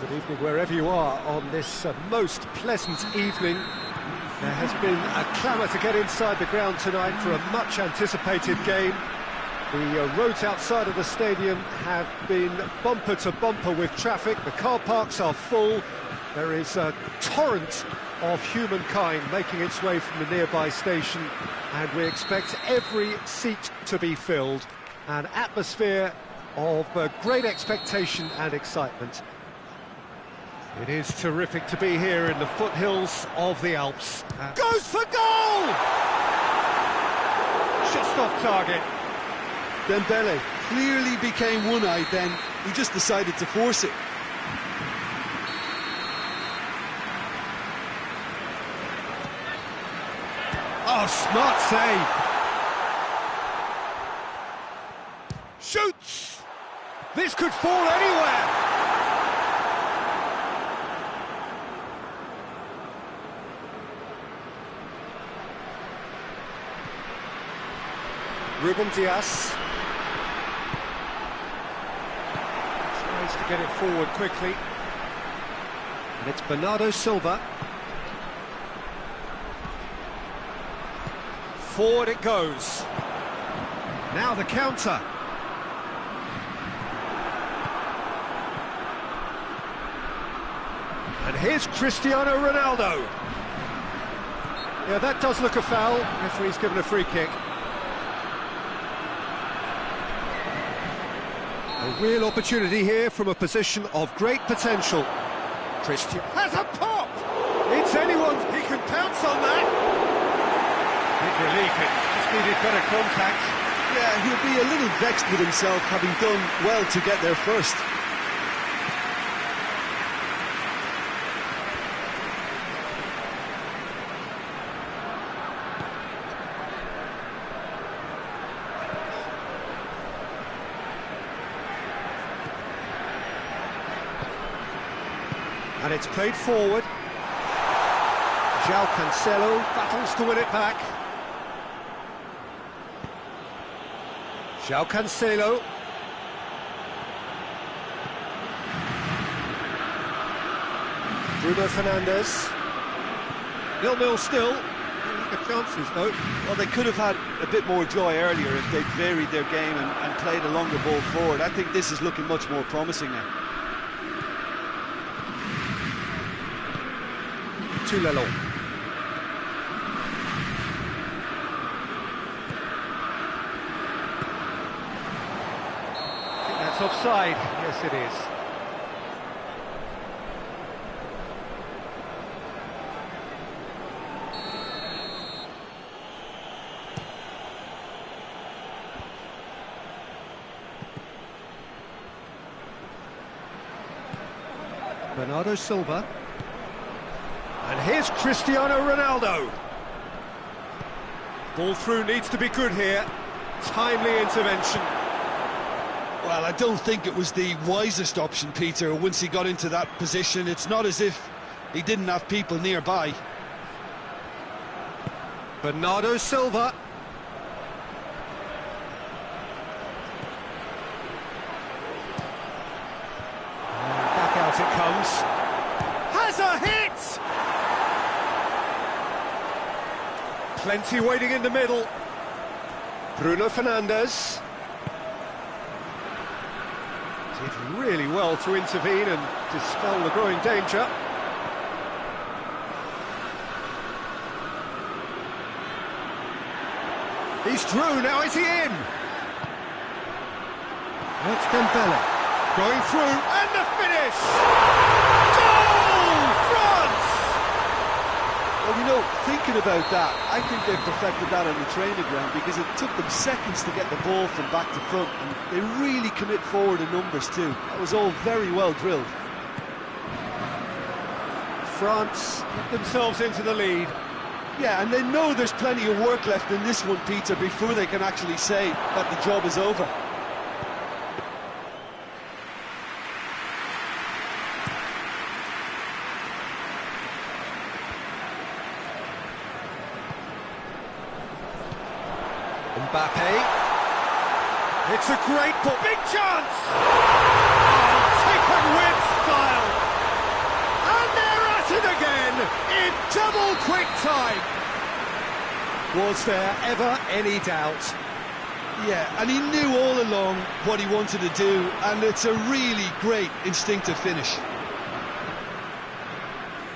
Good evening wherever you are on this most pleasant evening. There has been a clamour to get inside the ground tonight for a much anticipated game. The roads outside of the stadium have been bumper to bumper with traffic. The car parks are full. There is a torrent of humankind making its way from the nearby station, and we expect every seat to be filled. An atmosphere of great expectation and excitement. It is terrific to be here in the foothills of the Alps. Goes for goal! Just off target. Dembele clearly became one-eyed then. He just decided to force it. Oh, smart save. Shoots! This could fall anywhere. Ruben Dias tries to get it forward quickly, and it's Bernardo Silva. Forward it goes. Now the counter. And here's Cristiano Ronaldo. Yeah, that does look a foul. Referee's given a free kick. A real opportunity here from a position of great potential. Christian has a pop! It's anyone, he can pounce on that! Big relief, it just needed better contact. Yeah, he'll be a little vexed with himself, having done well to get there first. And it's played forward. João Cancelo battles to win it back. João Cancelo. Bruno Fernandes. 0-0 still. Good chances though. Well, they could have had a bit more joy earlier if they'd varied their game and played a longer ball forward. I think this is looking much more promising now. Lelo. I think that's offside. Yes, it is. Bernardo Silva. And here's Cristiano Ronaldo. Ball through needs to be good here. Timely intervention. Well, I don't think it was the wisest option, Peter, once he got into that position. It's not as if he didn't have people nearby. Bernardo Silva. And back out it comes. Has a hit! Plenty waiting in the middle. Bruno Fernandes. Did really well to intervene and dispel the growing danger. He's through, now is he in? That's Dembele. Going through, and the finish! Goal! France! Well, you know, thinking about that, I think they perfected that on the training ground because it took them seconds to get the ball from back to front, and they really commit forward in numbers too. That was all very well drilled. France get themselves into the lead. Yeah, and they know there's plenty of work left in this one, Peter, before they can actually say that the job is over. Mbappe. It's a great ball. Big chance! Oh, taken with style. Was there ever any doubt? Yeah, and he knew all along what he wanted to do, and it's a really great instinctive finish.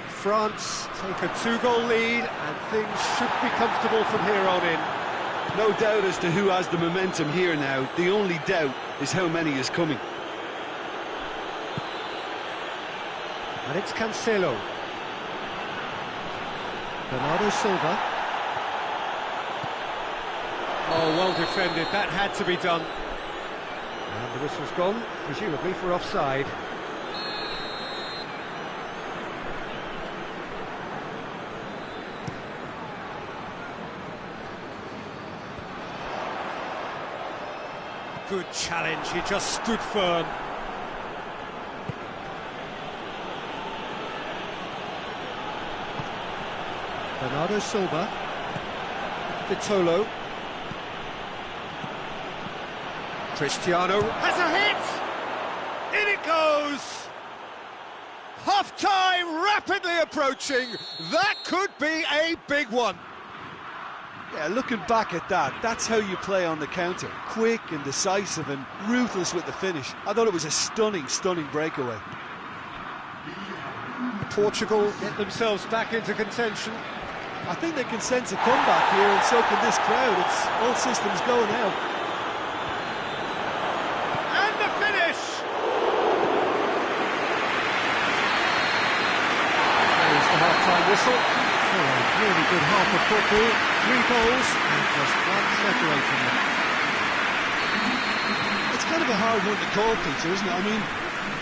France take a 2-goal lead, and things should be comfortable from here on in. No doubt as to who has the momentum here now. The only doubt is how many is coming. And it's Cancelo. Bernardo Silva. Oh, well defended. That had to be done. And the whistle's gone, presumably for offside. Good challenge, he just stood firm. Bernardo Silva. Vitolo. Cristiano has a hit! In it goes! Half-time rapidly approaching. That could be a big one. Yeah, looking back at that, that's how you play on the counter. Quick and decisive and ruthless with the finish. I thought it was a stunning, stunning breakaway. Portugal get themselves back into contention. I think they can sense a comeback here, and so can this crowd. It's all systems go now. And the finish! There's the half-time whistle. So a really good half of football. 3 goals and just one separating them. It's kind of a hard one to call, Peter, isn't it? I mean,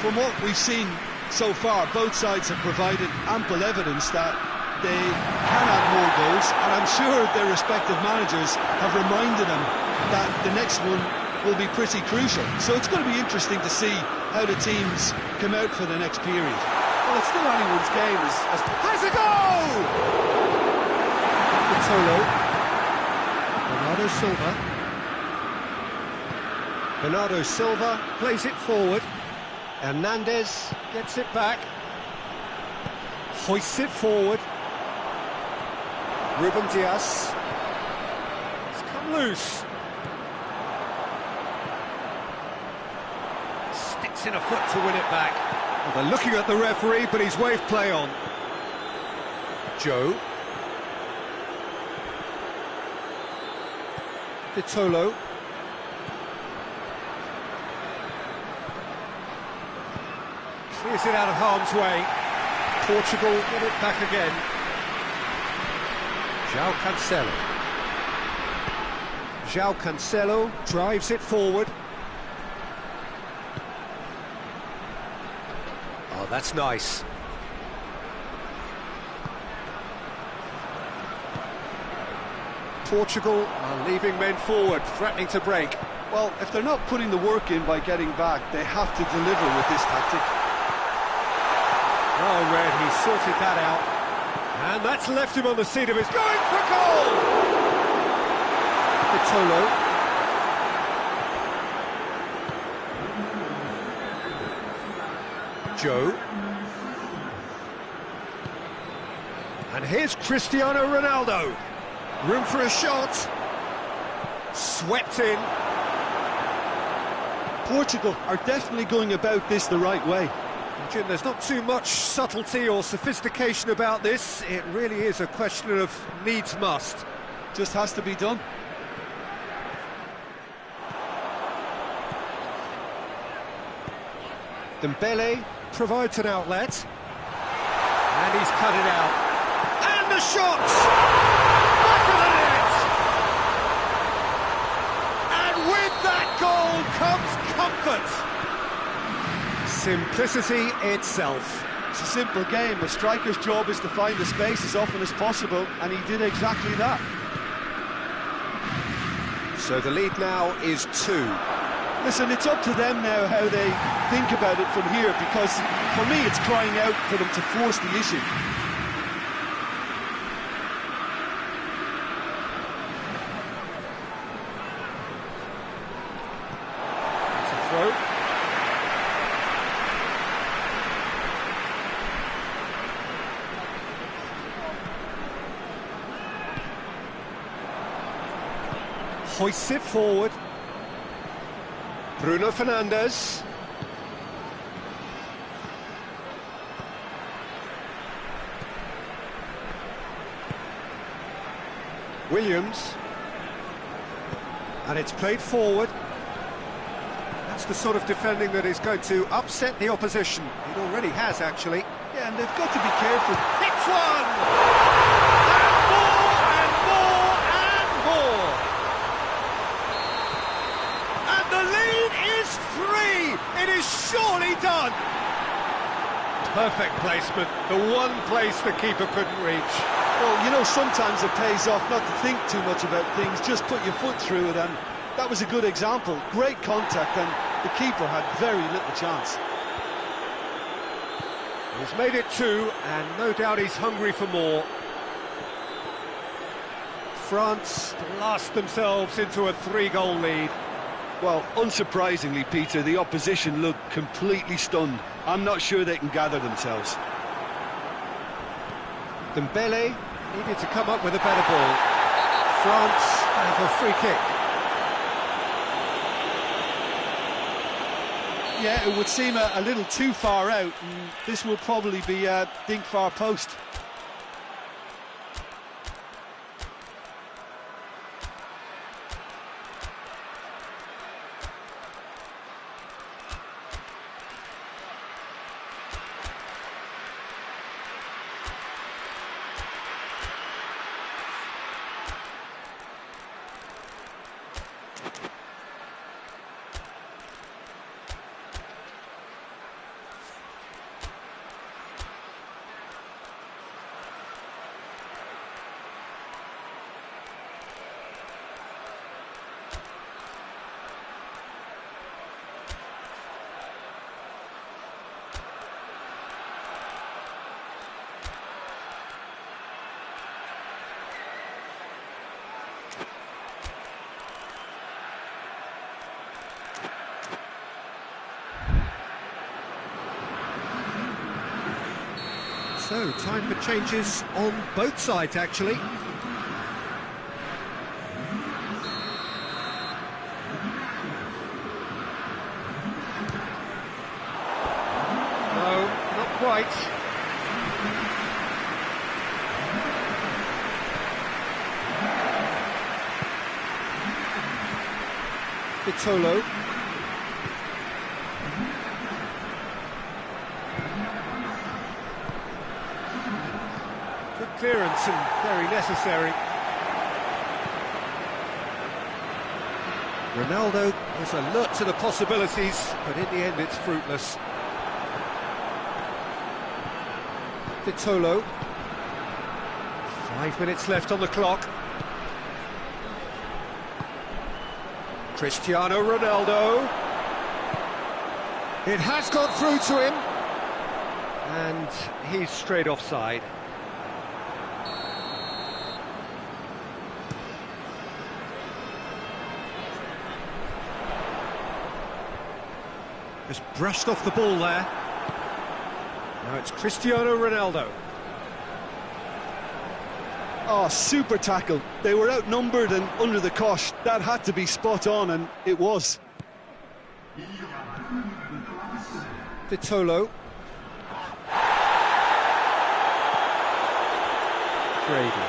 from what we've seen so far, both sides have provided ample evidence that they can add more goals, and I'm sure their respective managers have reminded them that the next one will be pretty crucial. So it's going to be interesting to see how the teams come out for the next period. Well, it's still anyone's game. Has a goal! Vitolo. Bernardo Silva. Bernardo Silva plays it forward. Hernandez gets it back. Hoists it forward. Ruben Dias. It's come loose. Sticks in a foot to win it back. Well, they're looking at the referee, but he's waved play on. Gioi. Vitolo. Clears it out of harm's way. Portugal get it back again. João Cancelo. João Cancelo drives it forward. Oh, that's nice. Portugal are leaving men forward, threatening to break. Well, if they're not putting the work in by getting back, they have to deliver with this tactic. Oh, Red, he sorted that out. And that's left him on the seat of his... Going for goal! Vitolo. Gioi. And here's Cristiano Ronaldo. Room for a shot. Swept in. Portugal are definitely going about this the right way. Jim, there's not too much subtlety or sophistication about this. It really is a question of needs must. Just has to be done. Dembele provides an outlet. And he's cut it out. And the shot! Back of the net! And with that goal comes comfort. Simplicity itself. It's a simple game. A striker's job is to find the space as often as possible, and he did exactly that. So the lead now is 2. Listen, it's up to them now how they think about it from here, because for me it's crying out for them to force the issue. It's a throw. hoists it forward. Bruno Fernandes. Williams. And it's played forward. That's the sort of defending that is going to upset the opposition. It already has, actually. Yeah, and they've got to be careful. Hits one! And more and more! And the lead is 3! It is surely done! Perfect placement, the one place the keeper couldn't reach. Well, you know, sometimes it pays off not to think too much about things, just put your foot through it, and that was a good example. Great contact, and the keeper had very little chance. He's made it 2, and no doubt he's hungry for more. France blast themselves into a 3-goal lead. Well, unsurprisingly, Peter, the opposition looked completely stunned. I'm not sure they can gather themselves. Dembele needed to come up with a better ball. France have a free kick. Yeah, it would seem a little too far out, and this will probably be a dink far post. So, time for changes on both sides, actually. No, not quite. Vitolo. Good clearance and very necessary. Ronaldo was alert to the possibilities, but in the end it's fruitless. Vitolo. 5 minutes left on the clock. Cristiano Ronaldo. It has got through to him. And he's straight offside. Just brushed off the ball there. Now it's Cristiano Ronaldo. Oh, super tackle. They were outnumbered and under the cosh. That had to be spot on, and it was. Vitolo. Brady.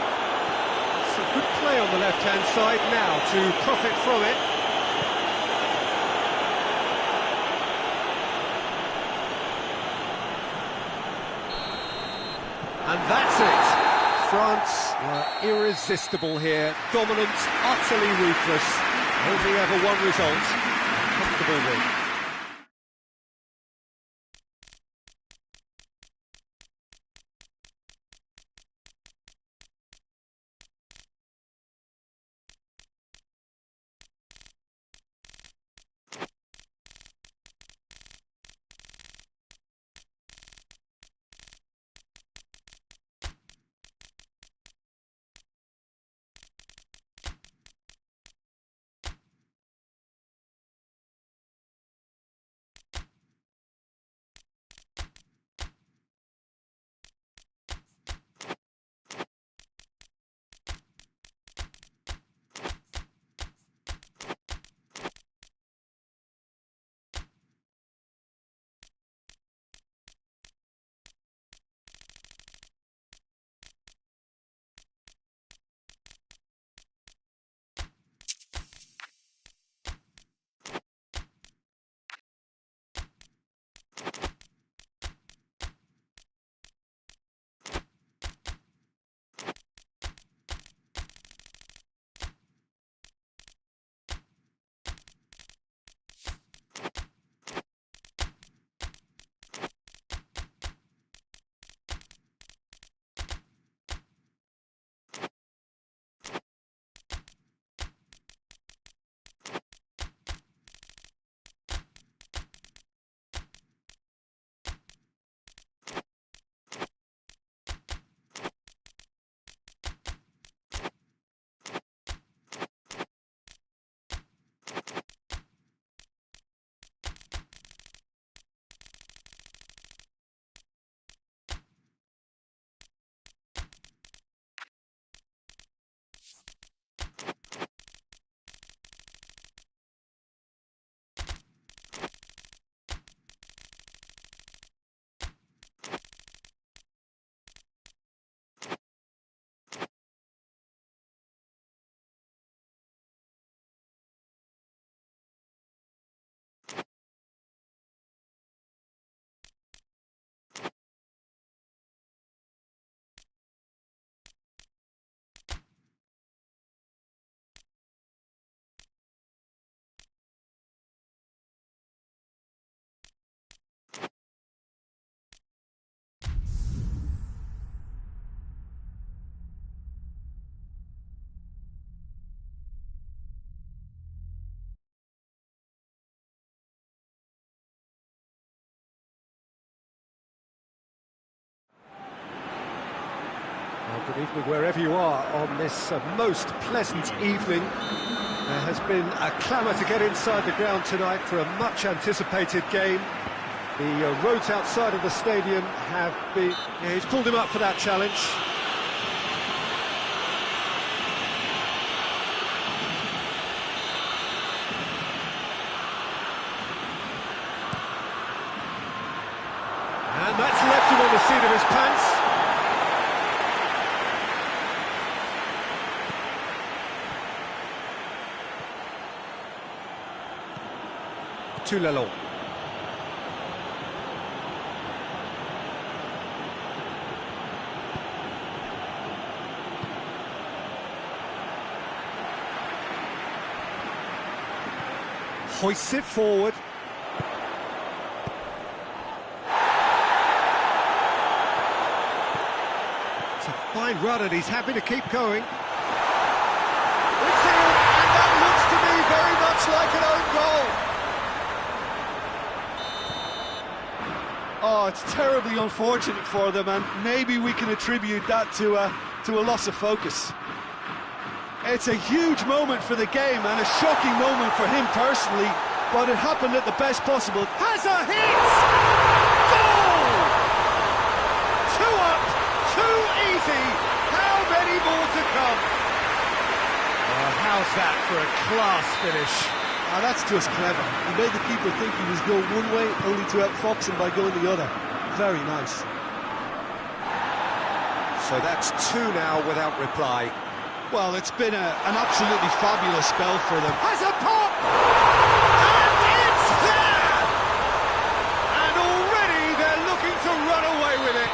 Some good play on the left-hand side now to profit from it. And that's it. France were irresistible here, dominant, utterly ruthless. Only ever one result, comfortable win. Good evening wherever you are on this most pleasant evening. There has been a clamour to get inside the ground tonight for a much anticipated game. The roads outside of the stadium have been... Yeah, he's pulled him up for that challenge. And that's left him on the seat of his pants. To Lalong. Hoists it forward. It's a fine run and he's happy to keep going. It's in, and that looks to me very much like an own goal. Oh, it's terribly unfortunate for them, and maybe we can attribute that to a loss of focus. It's a huge moment for the game and a shocking moment for him personally, but it happened at the best possible. Has a hit! Goal! 2 up, 2 easy. How many more to come? How's that for a class finish? Ah, that's just clever. He made the keeper think he was going one way, only to outfox him by going the other. Very nice. So that's 2 now without reply. Well, it's been an absolutely fabulous spell for them. Has a pop! And it's there! And already they're looking to run away with it.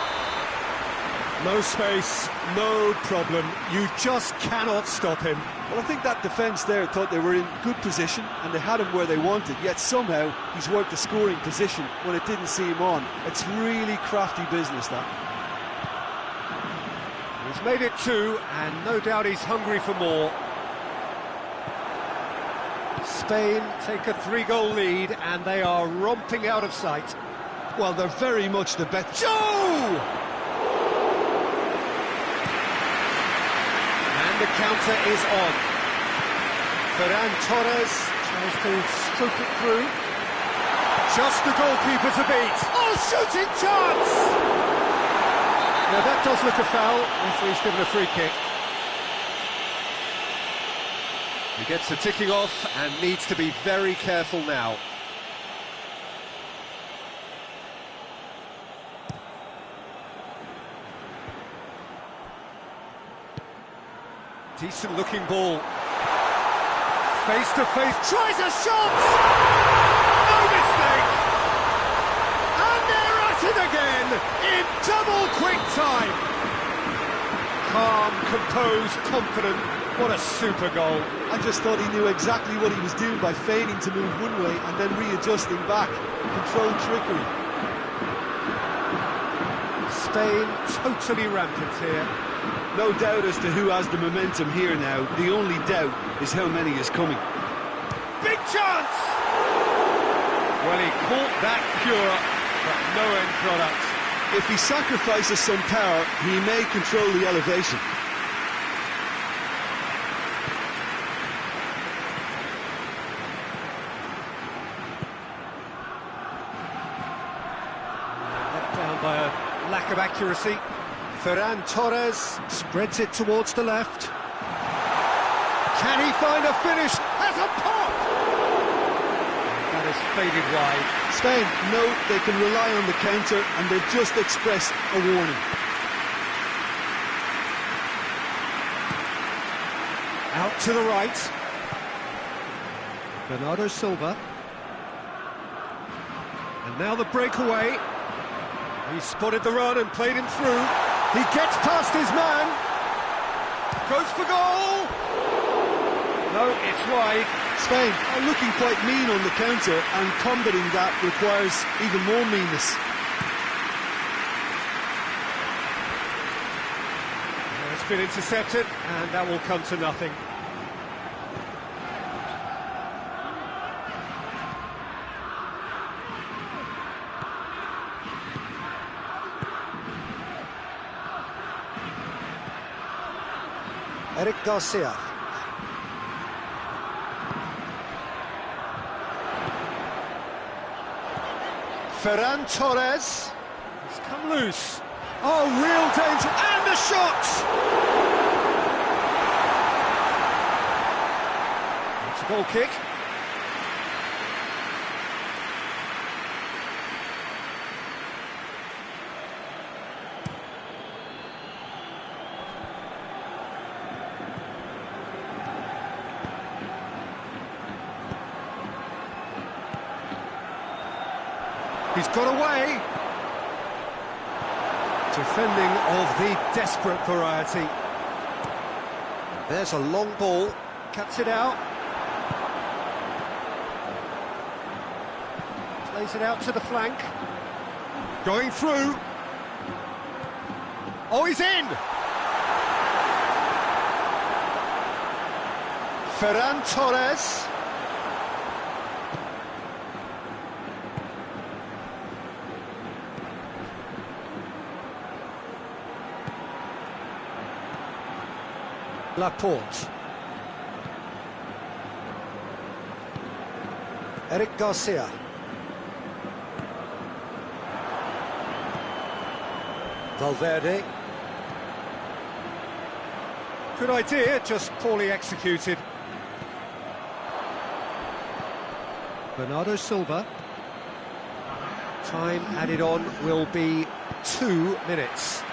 No space, no problem. You just cannot stop him. Well, I think that defence there thought they were in good position and they had him where they wanted, yet somehow he's worked the scoring position when it didn't see him on. It's really crafty business, that. He's made it 2, and no doubt he's hungry for more. Spain take a 3-goal lead, and they are romping out of sight. Well, they're very much the best. Gioi! And the counter is on. Ferran Torres tries to stroke it through. Just the goalkeeper to beat. Oh, shooting chance! Now that does look a foul. Referee's given a free kick. He gets the ticking off and needs to be very careful now. Decent looking ball. Face to face, tries a shot! No mistake! And they're at it again in double quick time. Calm, composed, confident. What a super goal. I just thought he knew exactly what he was doing by feigning to move one way and then readjusting back. Controlled trickery. Spain totally rampant here. No doubt as to who has the momentum here now. The only doubt is how many is coming. Big chance! Well, he caught that pure, but no end product. If he sacrifices some power, he may control the elevation. Let down by a lack of accuracy. Ferran Torres spreads it towards the left. Can he find a finish? Has a pop! That is faded wide. Spain know they can rely on the counter and they've just expressed a warning. Out to the right. Bernardo Silva. And now the breakaway. He spotted the run and played him through. He gets past his man. Goes for goal. No, it's wide. Spain are looking quite mean on the counter, and combating that requires even more meanness. It's been intercepted, and that will come to nothing. Eric Garcia. Ferran Torres. He's come loose. Oh, real danger. And the shot! It's a goal kick. He's got away. Defending of the desperate variety. There's a long ball. Cuts it out. Plays it out to the flank. Going through. Oh, he's in! Ferran Torres. Laporte. Eric Garcia. Valverde. Good idea, just poorly executed. Bernardo Silva. Time added on will be 2 minutes.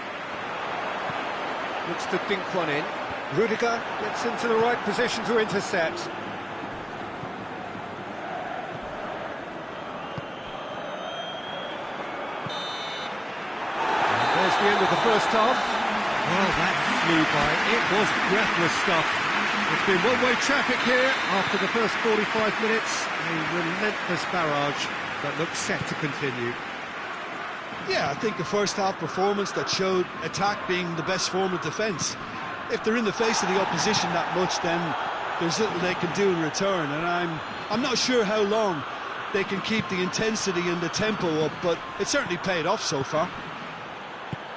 Looks to dink one in. Rudiger gets into the right position to intercept. And there's the end of the first half. Well, that flew by. It was breathless stuff. It's been one-way traffic here after the first 45 minutes. A relentless barrage that looks set to continue. Yeah, I think the first half performance that showed attack being the best form of defence. If they're in the face of the opposition that much, then there's little they can do in return, and I'm not sure how long they can keep the intensity and the tempo up, but it certainly paid off so far.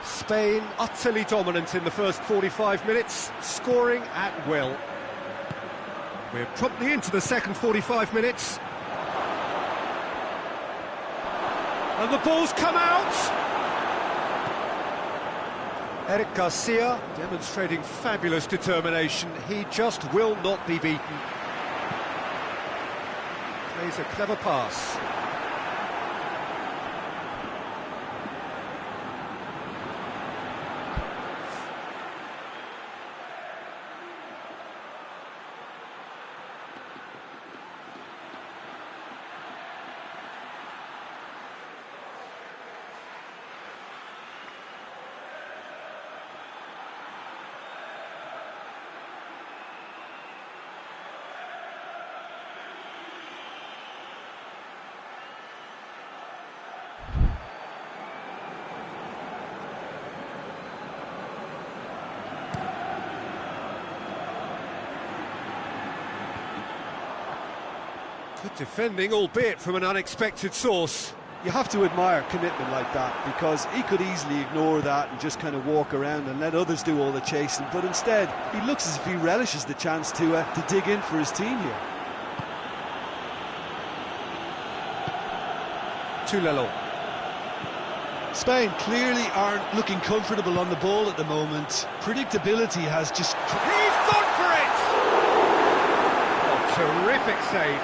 Spain utterly dominant in the first 45 minutes, scoring at will. We're promptly into the second 45 minutes. And the ball's come out! Eric Garcia demonstrating fabulous determination. He just will not be beaten. Plays a clever pass. Good defending, albeit from an unexpected source. You have to admire commitment like that, because he could easily ignore that and just kind of walk around and let others do all the chasing, but instead he looks as if he relishes the chance to dig in for his team here. Tulelo. Spain clearly aren't looking comfortable on the ball at the moment. Predictability has just... He's gone for it! Oh, terrific save.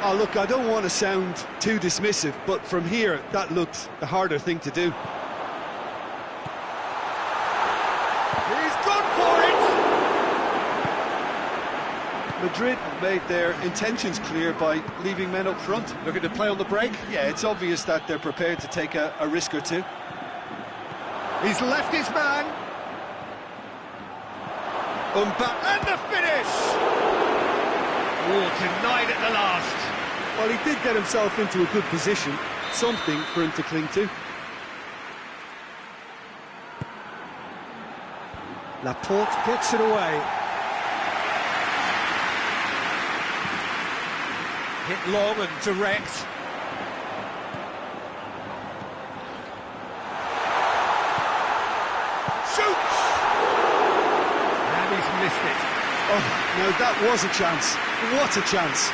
Oh, look, I don't want to sound too dismissive, but from here, that looked the harder thing to do. He's gone for it! Madrid made their intentions clear by leaving men up front. Looking to play on the break. Yeah, it's obvious that they're prepared to take a risk or two. He's left his man. And the finish! Oh, denied at the last. Well, he did get himself into a good position, something for him to cling to. Laporte gets it away. Hit long and direct. Shoots! And he's missed it. Oh, now that was a chance. What a chance.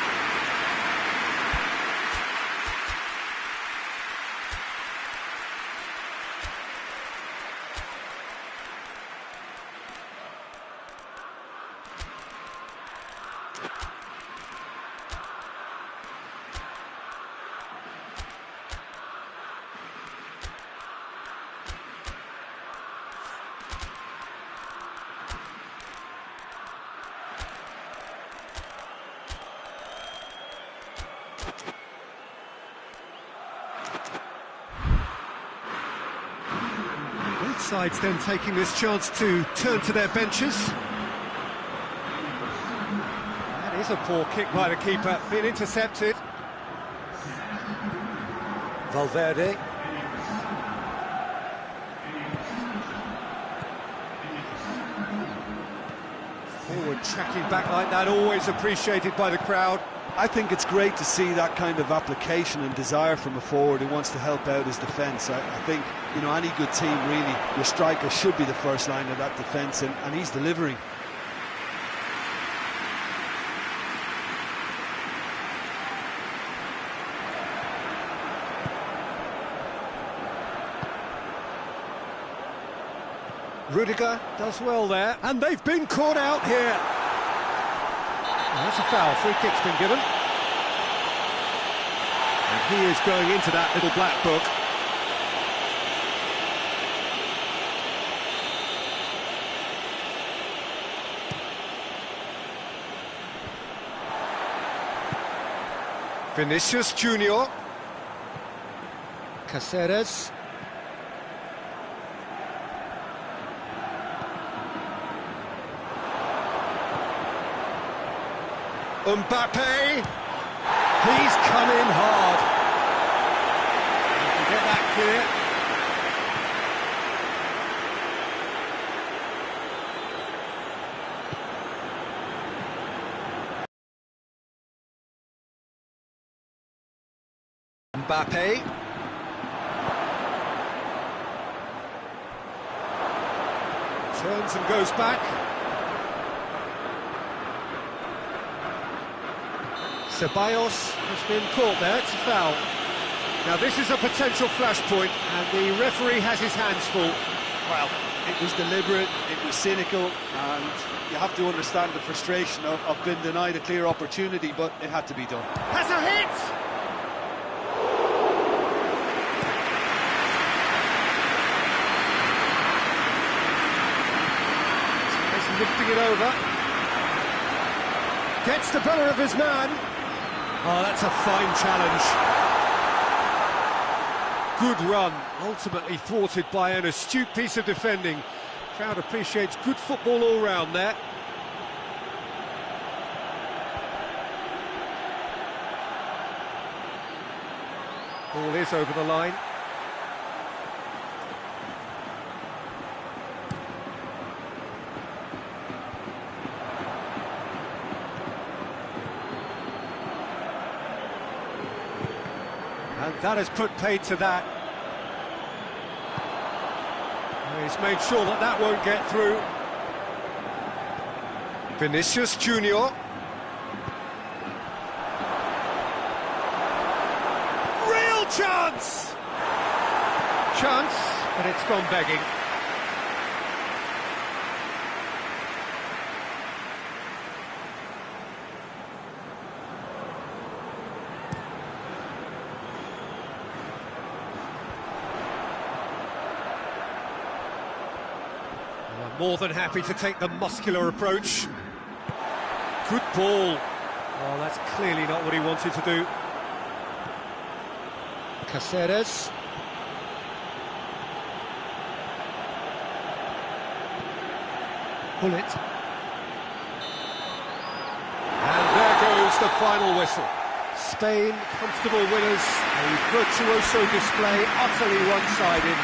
Both sides then taking this chance to turn to their benches. That is a poor kick by the keeper, been intercepted. Valverde. Forward tracking back like that, always appreciated by the crowd. I think it's great to see that kind of application and desire from a forward who wants to help out his defence. I think, you know, any good team, really, your striker should be the first line of that defence, and he's delivering. Rudiger does well there, and they've been caught out here. That's a foul, free kick's been given. And he is going into that little black book. Vinicius Junior. Caceres. Mbappe, he's come in hard. You can get that clear. Mbappe. Turns and goes back. Ceballos has been caught there, it's a foul. Now this is a potential flashpoint, and the referee has his hands full. Well, it was deliberate, it was cynical, and you have to understand the frustration of being denied a clear opportunity, but it had to be done. Has a hit! He's lifting it over. Gets the better of his man. Oh, that's a fine challenge. Good run, ultimately thwarted by an astute piece of defending. Crowd appreciates good football all round there. Ball is over the line. And that has put paid to that. He's made sure that that won't get through. Vinicius Junior. Real chance! Chance, but it's gone begging. More than happy to take the muscular approach. Good ball. Oh, that's clearly not what he wanted to do. Caceres. Pull it. And there goes the final whistle. Spain, comfortable winners. A virtuoso display, utterly one-sided.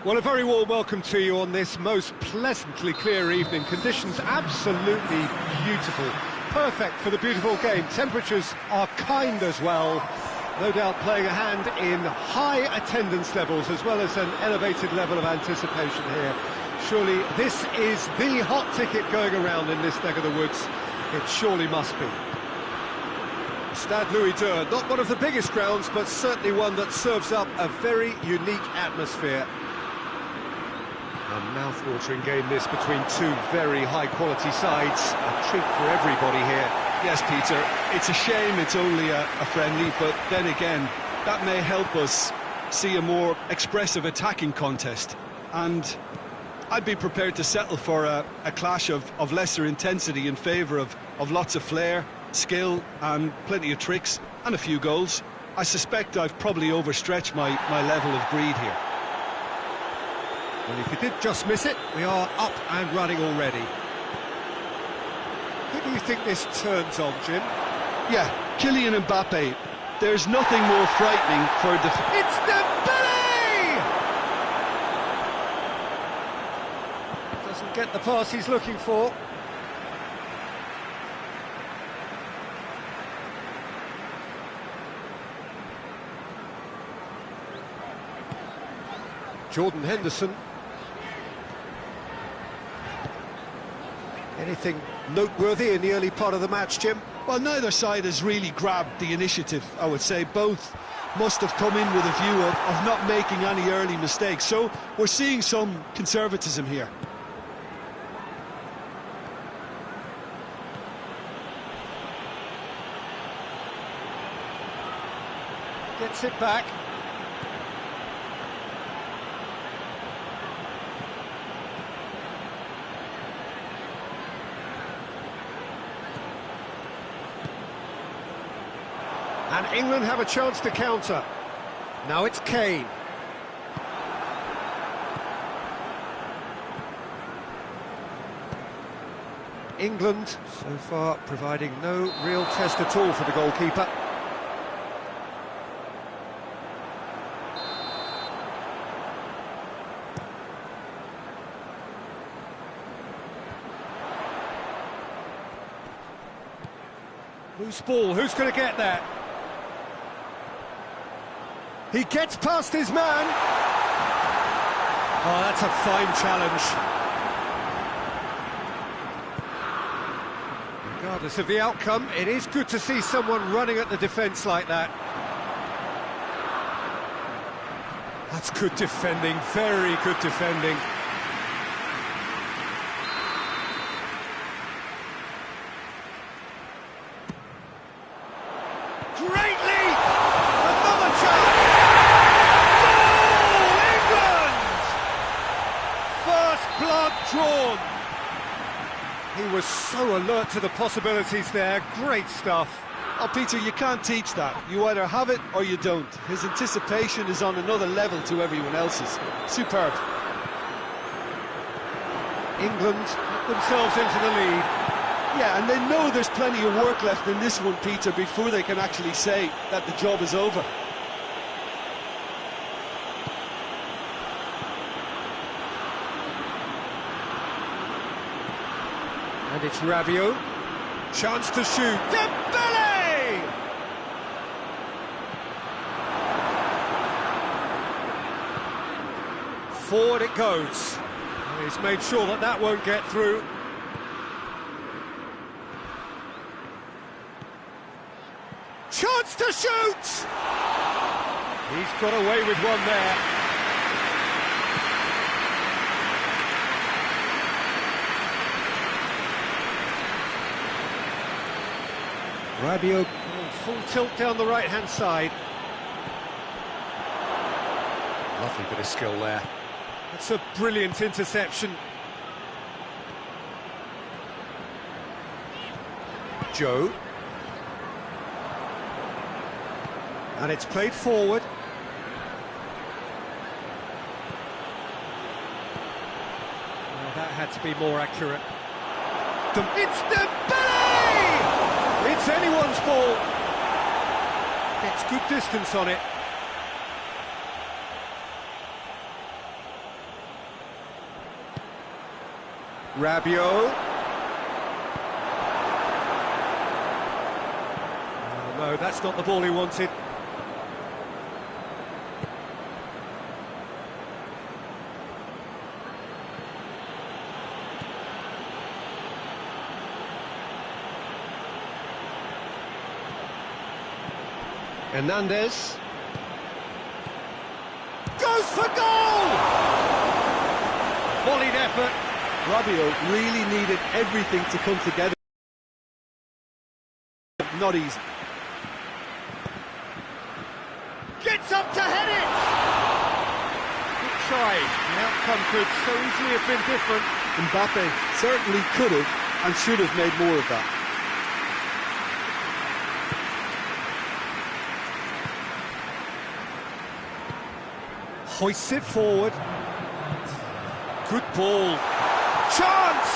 Well, a very warm welcome to you on this most pleasantly clear evening. Conditions absolutely beautiful. Perfect for the beautiful game. Temperatures are kind as well. No doubt playing a hand in high attendance levels as well as an elevated level of anticipation here. Surely this is the hot ticket going around in this neck of the woods. It surely must be. Stade Louis II, not one of the biggest grounds, but certainly one that serves up a very unique atmosphere. A mouth-watering game this between two very high-quality sides. A treat for everybody here. Yes, Peter, it's a shame it's only a friendly, but then again, that may help us see a more expressive attacking contest. And I'd be prepared to settle for a clash of lesser intensity in favour of lots of flair, skill, and plenty of tricks, and a few goals. I suspect I've probably overstretched my level of greed here. Well, if you did just miss it, we are up and running already. Who do you think this turns on, Jim? Yeah, Kylian Mbappe. There's nothing more frightening for It's Dembele! Doesn't get the pass he's looking for. Jordan Henderson. Anything noteworthy in the early part of the match, Jim? Well, neither side has really grabbed the initiative, I would say. Both must have come in with a view of not making any early mistakes. So we're seeing some conservatism here. Gets it back. And England have a chance to counter. Now it's Kane. England, so far, providing no real test at all for the goalkeeper. Loose ball, who's going to get that? He gets past his man. Oh, that's a fine challenge. Regardless of the outcome, it is good to see someone running at the defence like that. That's good defending, very good defending. Great leap! Another chance! First blood drawn. He was so alert to the possibilities there. Great stuff. Oh, Peter, you can't teach that. You either have it or you don't. His anticipation is on another level to everyone else's. Superb. England put themselves into the lead. Yeah, and they know there's plenty of work left in this one, Peter, before they can actually say that the job is over. And it's Rabiot. Chance to shoot. Dembele! Forward it goes. And he's made sure that that won't get through. Chance to shoot! He's got away with one there. Rabiot full tilt down the right-hand side. Lovely bit of skill there. That's a brilliant interception. Gioi. And it's played forward. Well, that had to be more accurate. It's Dembele! It's anyone's ball. Gets good distance on it. Rabiot. Oh, no, that's not the ball he wanted. Hernandez. Goes for goal! Volleyed effort. Rabiot really needed everything to come together. Not easy. Gets up to head it! Good try. The outcome could so easily have been different. Mbappe certainly could have and should have made more of that. Hoists it forward. Good ball. Chance!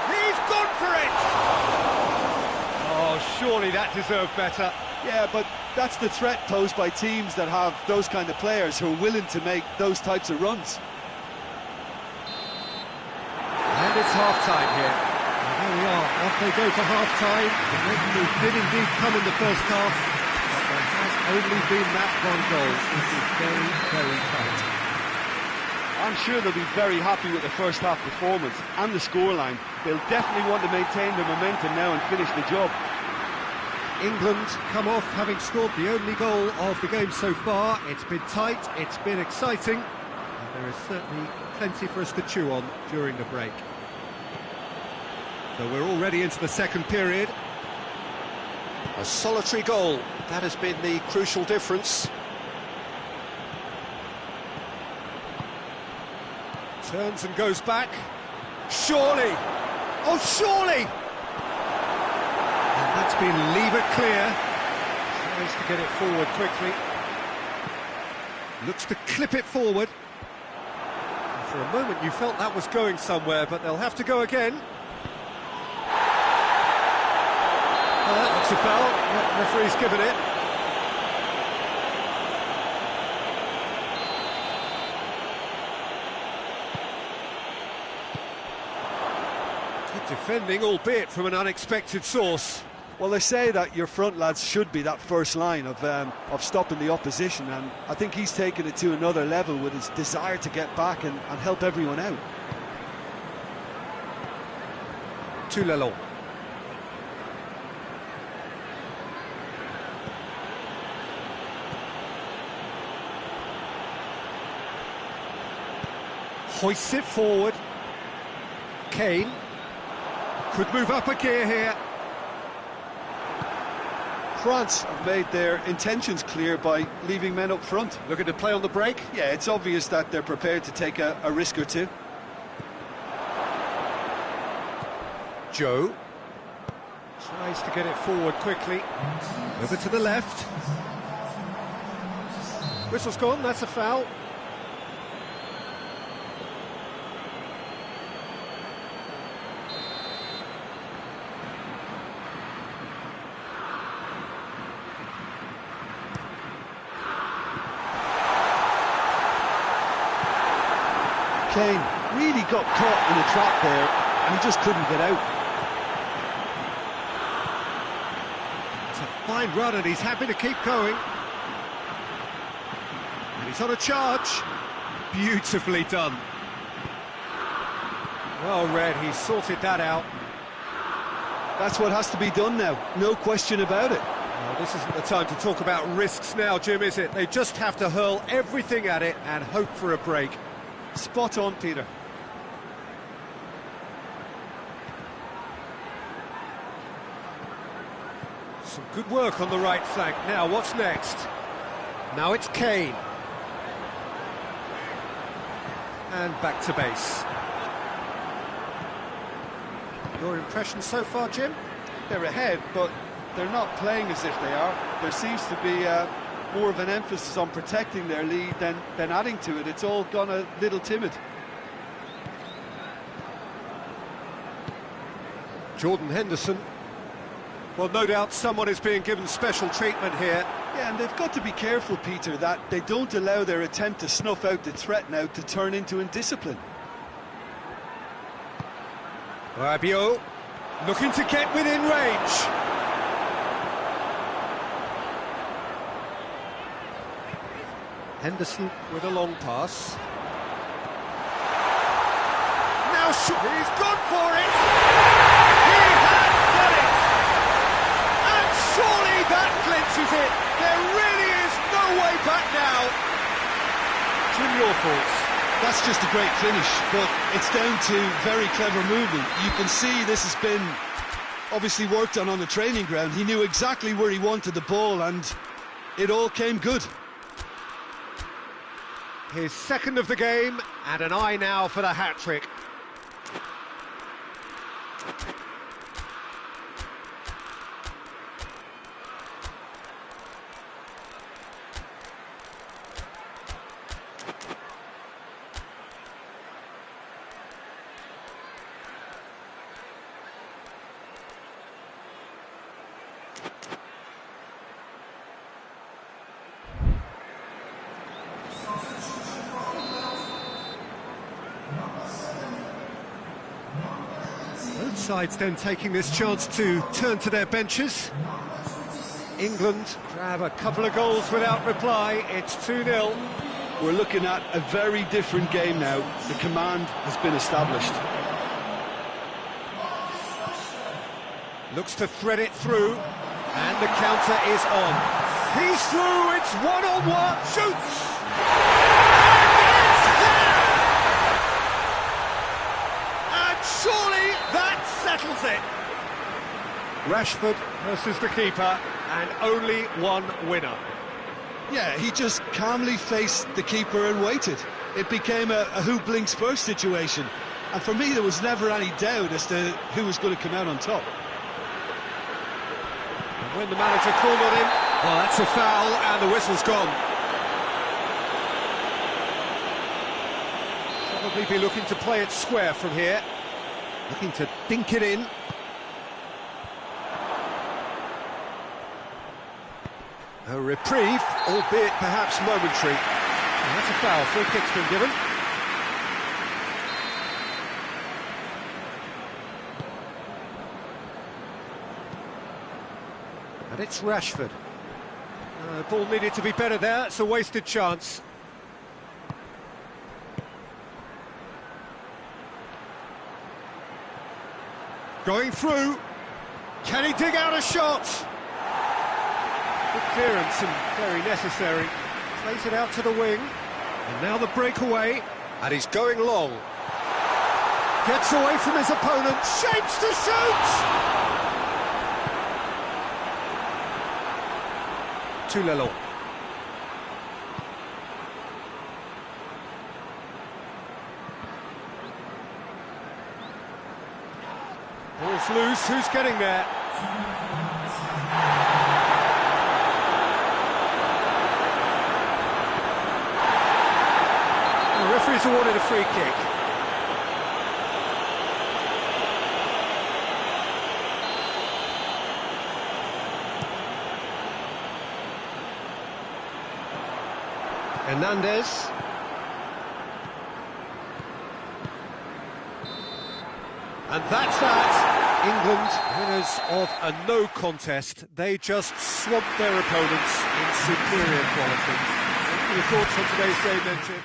He's gone for it! Oh, surely that deserved better. Yeah, but that's the threat posed by teams that have those kind of players who are willing to make those types of runs. And it's half-time here. And there we are, off they go for half-time. The revenue did indeed come in the first half, but there has only been that one goal. This is very, very tight. I'm sure they'll be very happy with the first half performance and the scoreline. They'll definitely want to maintain their momentum now and finish the job. England come off having scored the only goal of the game so far. It's been tight, it's been exciting, and there is certainly plenty for us to chew on during the break. So we're already into the second period. A solitary goal, that has been the crucial difference. Turns and goes back. Surely! Oh, surely! And that's been lever clear. Tries to get it forward quickly. Looks to clip it forward. And for a moment you felt that was going somewhere, but they'll have to go again. Well, that looks a foul. The referee's given it. Defending, albeit from an unexpected source. Well, they say that your front lads should be that first line of stopping the opposition, and I think he's taken it to another level with his desire to get back and help everyone out. To Lelon. Hoists it forward. Kane. Could move up a gear here. France have made their intentions clear by leaving men up front. Looking to play on the break? Yeah, it's obvious that they're prepared to take a risk or two. Gioi tries to get it forward quickly. Over to the left. Whistle's gone, that's a foul. Kane really got caught in a trap there, and he just couldn't get out. It's a fine run, and he's happy to keep going. And he's on a charge. Beautifully done. Well read, he sorted that out. That's what has to be done now, no question about it. Well, this isn't the time to talk about risks now, Jim, is it? They just have to hurl everything at it and hope for a break. Spot on, Peter. Some good work on the right flank. Now, what's next? Now it's Kane. And back to base. Your impression so far, Jim? They're ahead, but they're not playing as if they are. There seems to be more of an emphasis on protecting their lead than adding to it. It's all gone a little timid. Jordan Henderson. Well, no doubt someone is being given special treatment here. Yeah, and they've got to be careful, Peter, that they don't allow their attempt to snuff out the threat now to turn into indiscipline. Rabiot looking to get within range. Henderson with a long pass. Now he's gone for it! He has done it! And surely that clinches it! There really is no way back now! Jim, your thoughts? That's just a great finish, but it's down to very clever movement. You can see this has been obviously worked on the training ground. He knew exactly where he wanted the ball, and it all came good. His second of the game, and an eye now for the hat-trick. Both sides then taking this chance to turn to their benches. England grab a couple of goals without reply. It's 2-0. We're looking at a very different game now. The command has been established. Looks to thread it through, and the counter is on. He's through, it's one-on-one, shoots! Surely that settles it. Rashford versus the keeper, and only one winner. Yeah, he just calmly faced the keeper and waited. It became a who blinks first situation. And for me, there was never any doubt as to who was going to come out on top. And when the manager called on him, well, that's a foul, and the whistle's gone. Probably be looking to play it square from here. Looking to dink it in. A reprieve, albeit perhaps momentary. And that's a foul. Free kick's been given. And it's Rashford. The ball needed to be better there. It's a wasted chance. Going through. Can he dig out a shot? Good clearance and very necessary. Plays it out to the wing. And now the breakaway. And he's going long. Gets away from his opponent. Shapes to shoot! 2-0. Ball's loose, who's getting there? The referee's awarded a free kick. Hernandez. And that's that. England, winners of a no contest. They just swamped their opponents in superior quality. What are your thoughts on today's game then, Jim?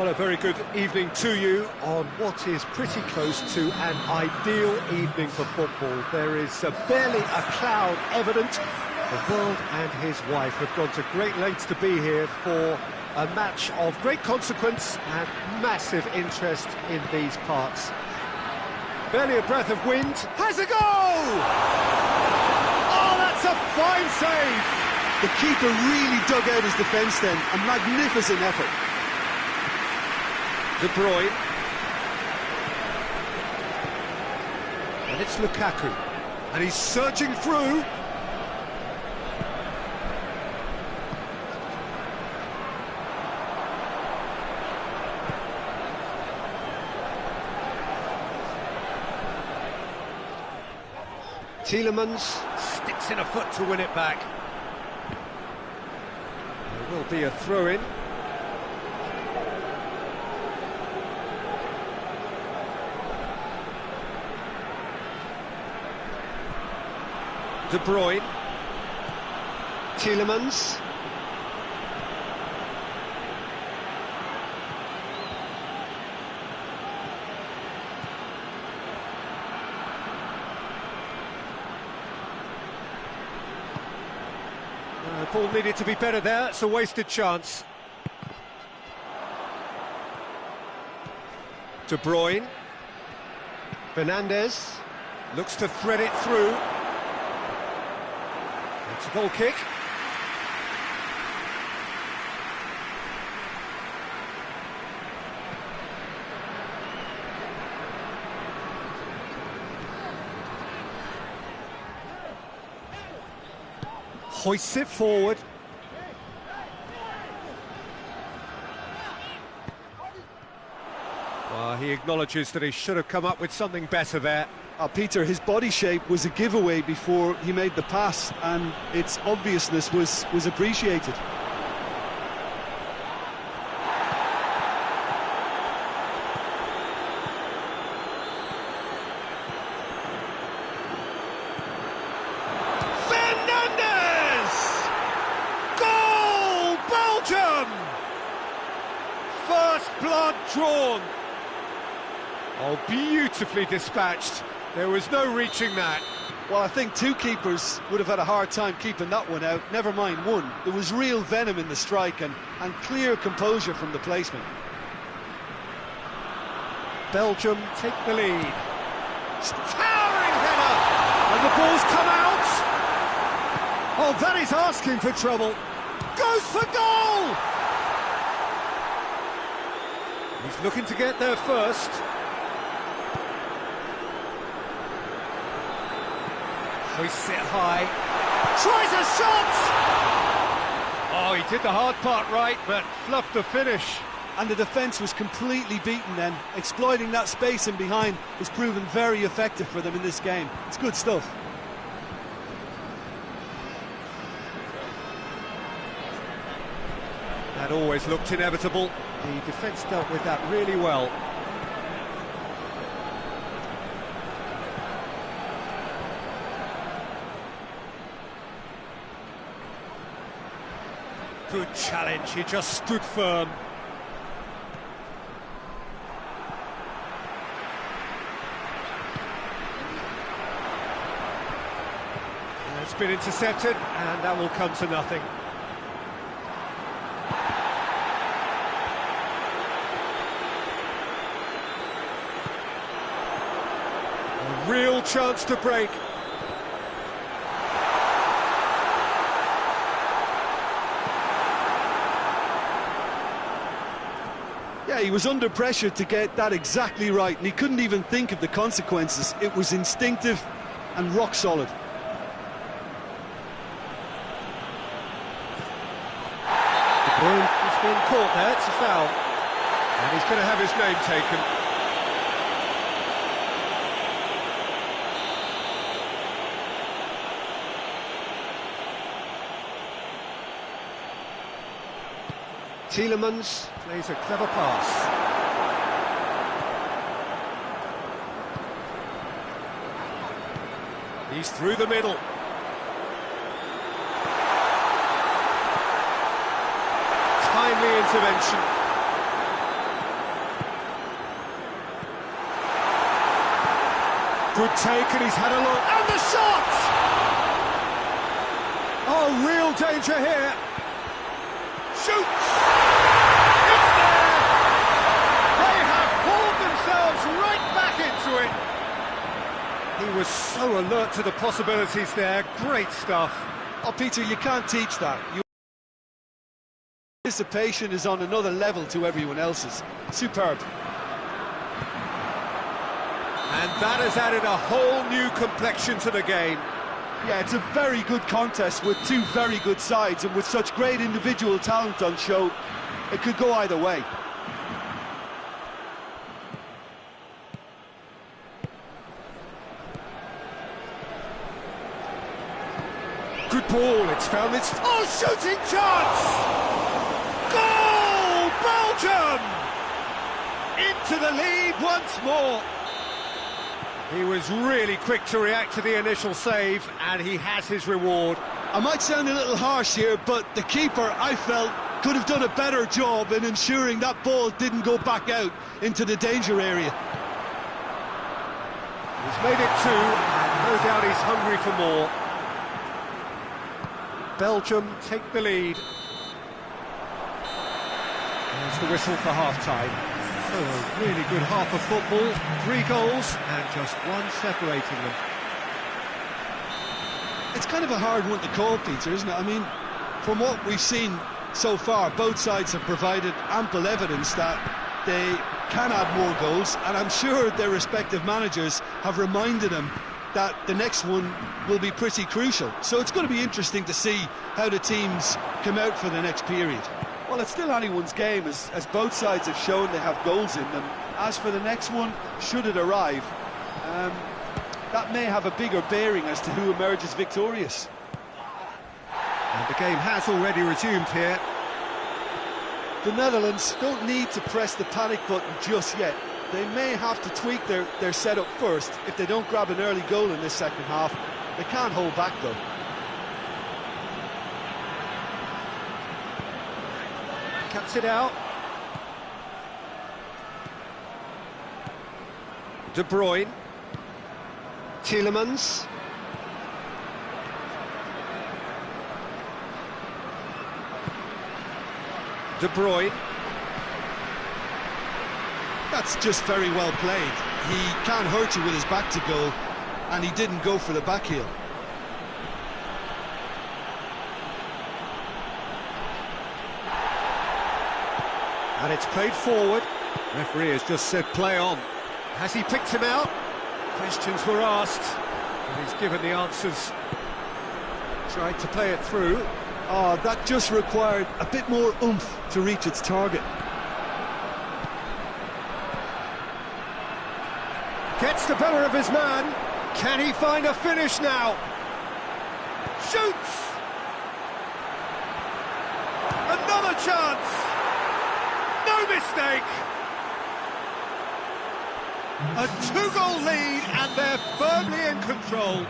Well, a very good evening to you on what is pretty close to an ideal evening for football. There is barely a cloud evident. The world and his wife have gone to great lengths to be here for a match of great consequence and massive interest in these parts. Barely a breath of wind. Has a goal! Oh, that's a fine save! The keeper really dug out his defence then. A magnificent effort. De Bruyne. And it's Lukaku. And he's surging through. Tielemans sticks in a foot to win it back. There will be a throw-in. De Bruyne. Tielemans. The ball needed to be better there, it's a wasted chance. De Bruyne. Fernandes looks to thread it through. It's a goal kick. Hoists it forward. Well, he acknowledges that he should have come up with something better there. Peter, his body shape was a giveaway before he made the pass, and its obviousness was appreciated. Fernandes! Goal! Belgium! First blood drawn. Oh, beautifully dispatched. There was no reaching that. Well, I think two keepers would have had a hard time keeping that one out, never mind one. There was real venom in the strike and clear composure from the placement. Belgium take the lead. Towering header! And the ball's come out! Oh, that is asking for trouble. Goes for goal! He's looking to get there first. Hoists it high, tries a shot! Oh, he did the hard part right, but fluffed the finish. And the defence was completely beaten then. Exploiting that space in behind has proven very effective for them in this game. It's good stuff. That always looked inevitable. The defence dealt with that really well. Good challenge, he just stood firm. It's been intercepted, and that will come to nothing. A real chance to break. Yeah, he was under pressure to get that exactly right, and he couldn't even think of the consequences. It was instinctive and rock solid. He's been caught there, it's a foul. And he's going to have his name taken. Tielemans plays a clever pass. He's through the middle. Timely intervention. Good take, and he's had a look. And the shot! Oh, real danger here. Shoots! It's there! They have pulled themselves right back into it. He was so alert to the possibilities there. Great stuff. Oh, Peter, you can't teach that. Anticipation is on another level to everyone else's. Superb. And that has added a whole new complexion to the game. Yeah, it's a very good contest with two very good sides, and with such great individual talent on show, it could go either way. Good ball, it's found its... Oh, shooting chance! Goal! Belgium! Into the lead once more. He was really quick to react to the initial save, and he has his reward. I might sound a little harsh here, but the keeper, I felt, could have done a better job in ensuring that ball didn't go back out into the danger area. He's made it 2, and no doubt he's hungry for more. Belgium take the lead. There's the whistle for half-time. So a really good half of football, 3 goals and just one separating them. It's kind of a hard one to call, Peter, isn't it? I mean, from what we've seen so far, both sides have provided ample evidence that they can add more goals, and I'm sure their respective managers have reminded them that the next one will be pretty crucial. So it's going to be interesting to see how the teams come out for the next period. Well, it's still anyone's game, as both sides have shown they have goals in them. As for the next one, should it arrive, that may have a bigger bearing as to who emerges victorious. And the game has already resumed here. The Netherlands don't need to press the panic button just yet. They may have to tweak their setup first if they don't grab an early goal in this second half. They can't hold back, though. Cuts it out. De Bruyne. Tielemans. De Bruyne. That's just very well played. He can't hurt you with his back to goal, and he didn't go for the back heel. And it's played forward. Referee has just said play on. Has he picked him out? Questions were asked, and he's given the answers. Tried to play it through. Oh, that just required a bit more oomph to reach its target. Gets the better of his man. Can he find a finish now? Shoots! Another chance! No mistake! A 2-goal lead, and they're firmly in control.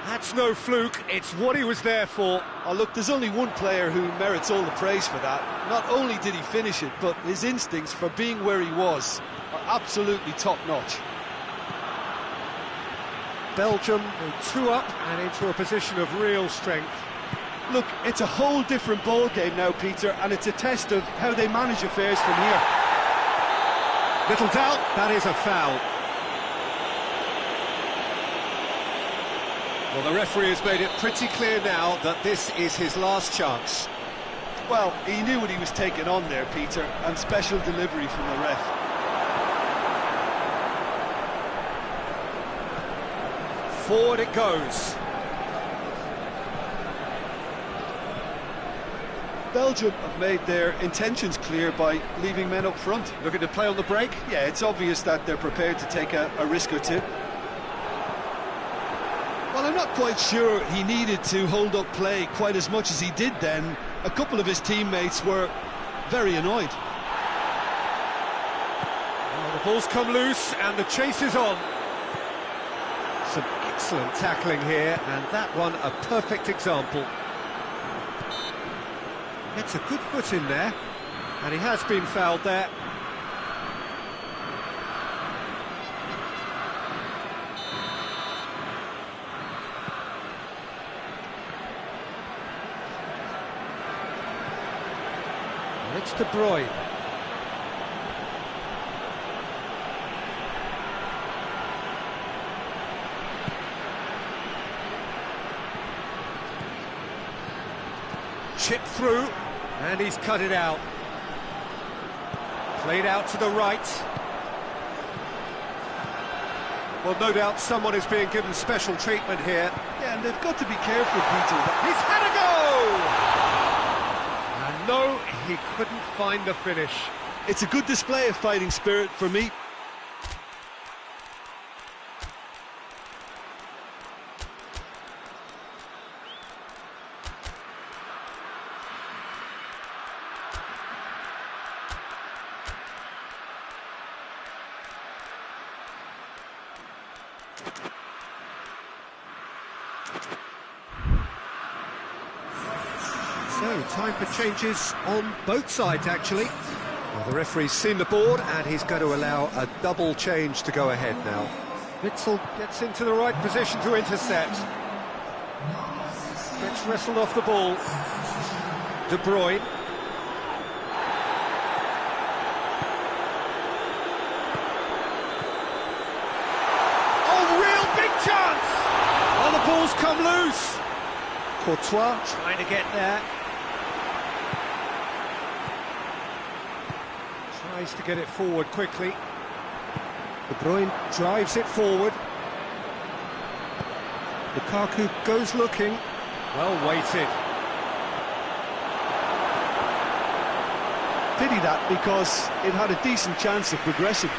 That's no fluke, it's what he was there for. Oh, look, there's only one player who merits all the praise for that. Not only did he finish it, but his instincts for being where he was are absolutely top-notch. Belgium go 2 up and into a position of real strength. Look, it's a whole different ball game now, Peter, and it's a test of how they manage affairs from here. Little doubt, that is a foul. Well, the referee has made it pretty clear now that this is his last chance. Well, he knew what he was taking on there, Peter, and special delivery from the ref. Forward it goes. Belgium have made their intentions clear by leaving men up front. Looking to play on the break? Yeah, it's obvious that they're prepared to take a risk or two. Well, I'm not quite sure he needed to hold up play quite as much as he did then. A couple of his teammates were very annoyed. Well, the ball's come loose and the chase is on. Some excellent tackling here, and that one a perfect example. Gets a good foot in there, and he has been fouled there. It's De Bruyne. Chip through, and he's cut it out. Played out to the right. Well, no doubt someone is being given special treatment here. Yeah, and they've got to be careful, Peter. He's had a go! And no, he couldn't find the finish. It's a good display of fighting spirit for me. So, time for changes on both sides, actually. Well, the referee's seen the board, and he's going to allow a double change to go ahead now. Witsel gets into the right position to intercept. Gets wrestled off the ball. De Bruyne. Oh, real big chance! Oh, the ball's come loose. Courtois trying to get there. Tries to get it forward quickly. De Bruyne drives it forward. Lukaku goes looking. Well weighted. Pity that, because it had a decent chance of progressing.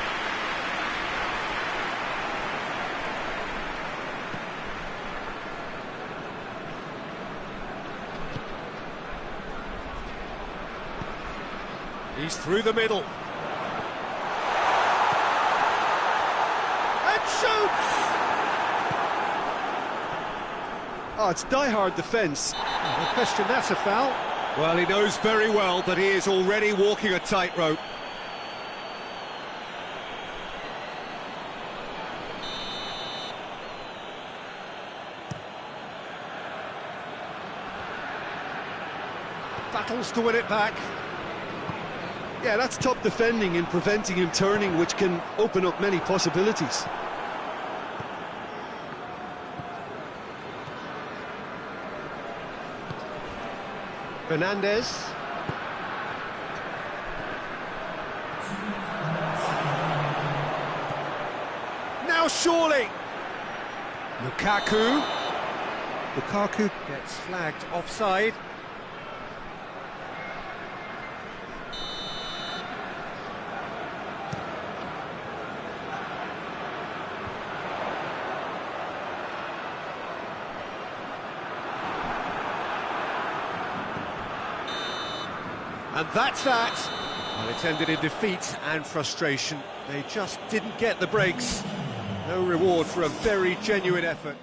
He's through the middle. And shoots! Oh, it's die-hard defence. No question, that's a foul. Well, he knows very well that he is already walking a tightrope. Battles to win it back. Yeah, that's top defending and preventing him turning, which can open up many possibilities. Fernandez. Now surely. Lukaku. Lukaku gets flagged offside. And that's that. Well, it's ended in defeat and frustration. They just didn't get the breaks. No reward for a very genuine effort.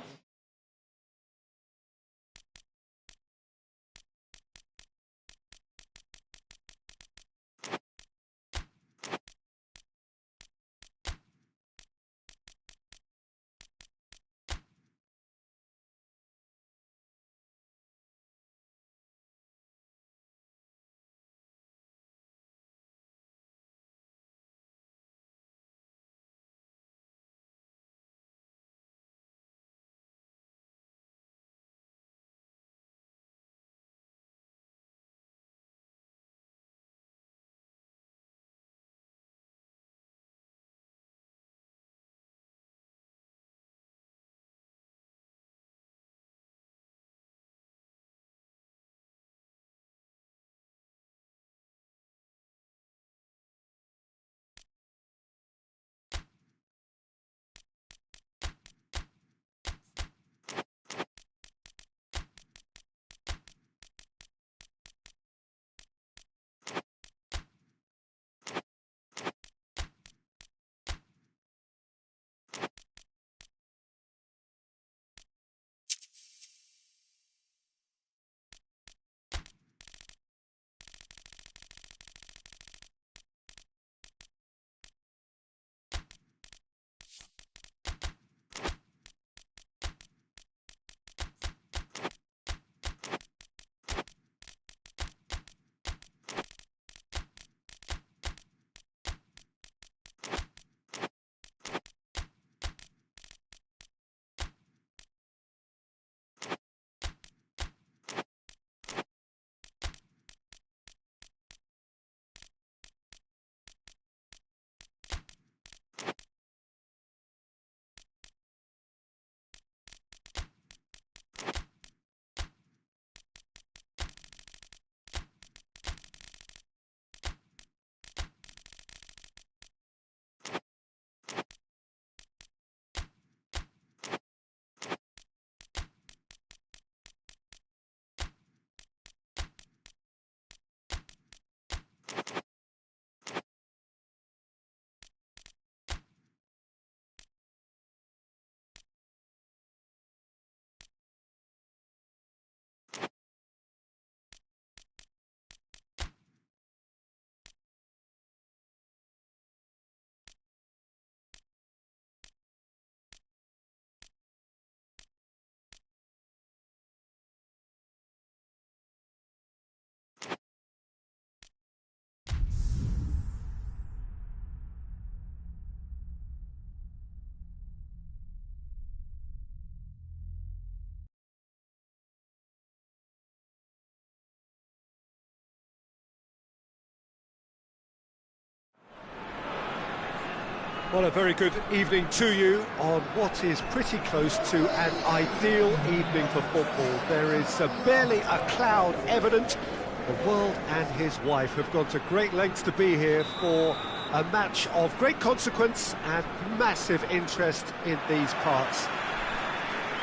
Well, a very good evening to you on what is pretty close to an ideal evening for football. There is barely a cloud evident. The world and his wife have gone to great lengths to be here for a match of great consequence and massive interest in these parts.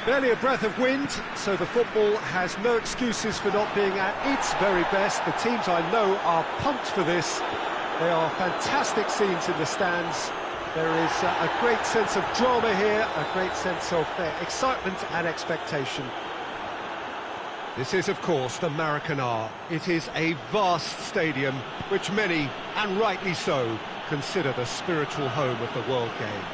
Barely a breath of wind, so the football has no excuses for not being at its very best. The teams I know are pumped for this. They are fantastic scenes in the stands. There is a great sense of drama here, a great sense of excitement and expectation. This is, of course, the Maracanã. It is a vast stadium, which many, and rightly so, consider the spiritual home of the world game.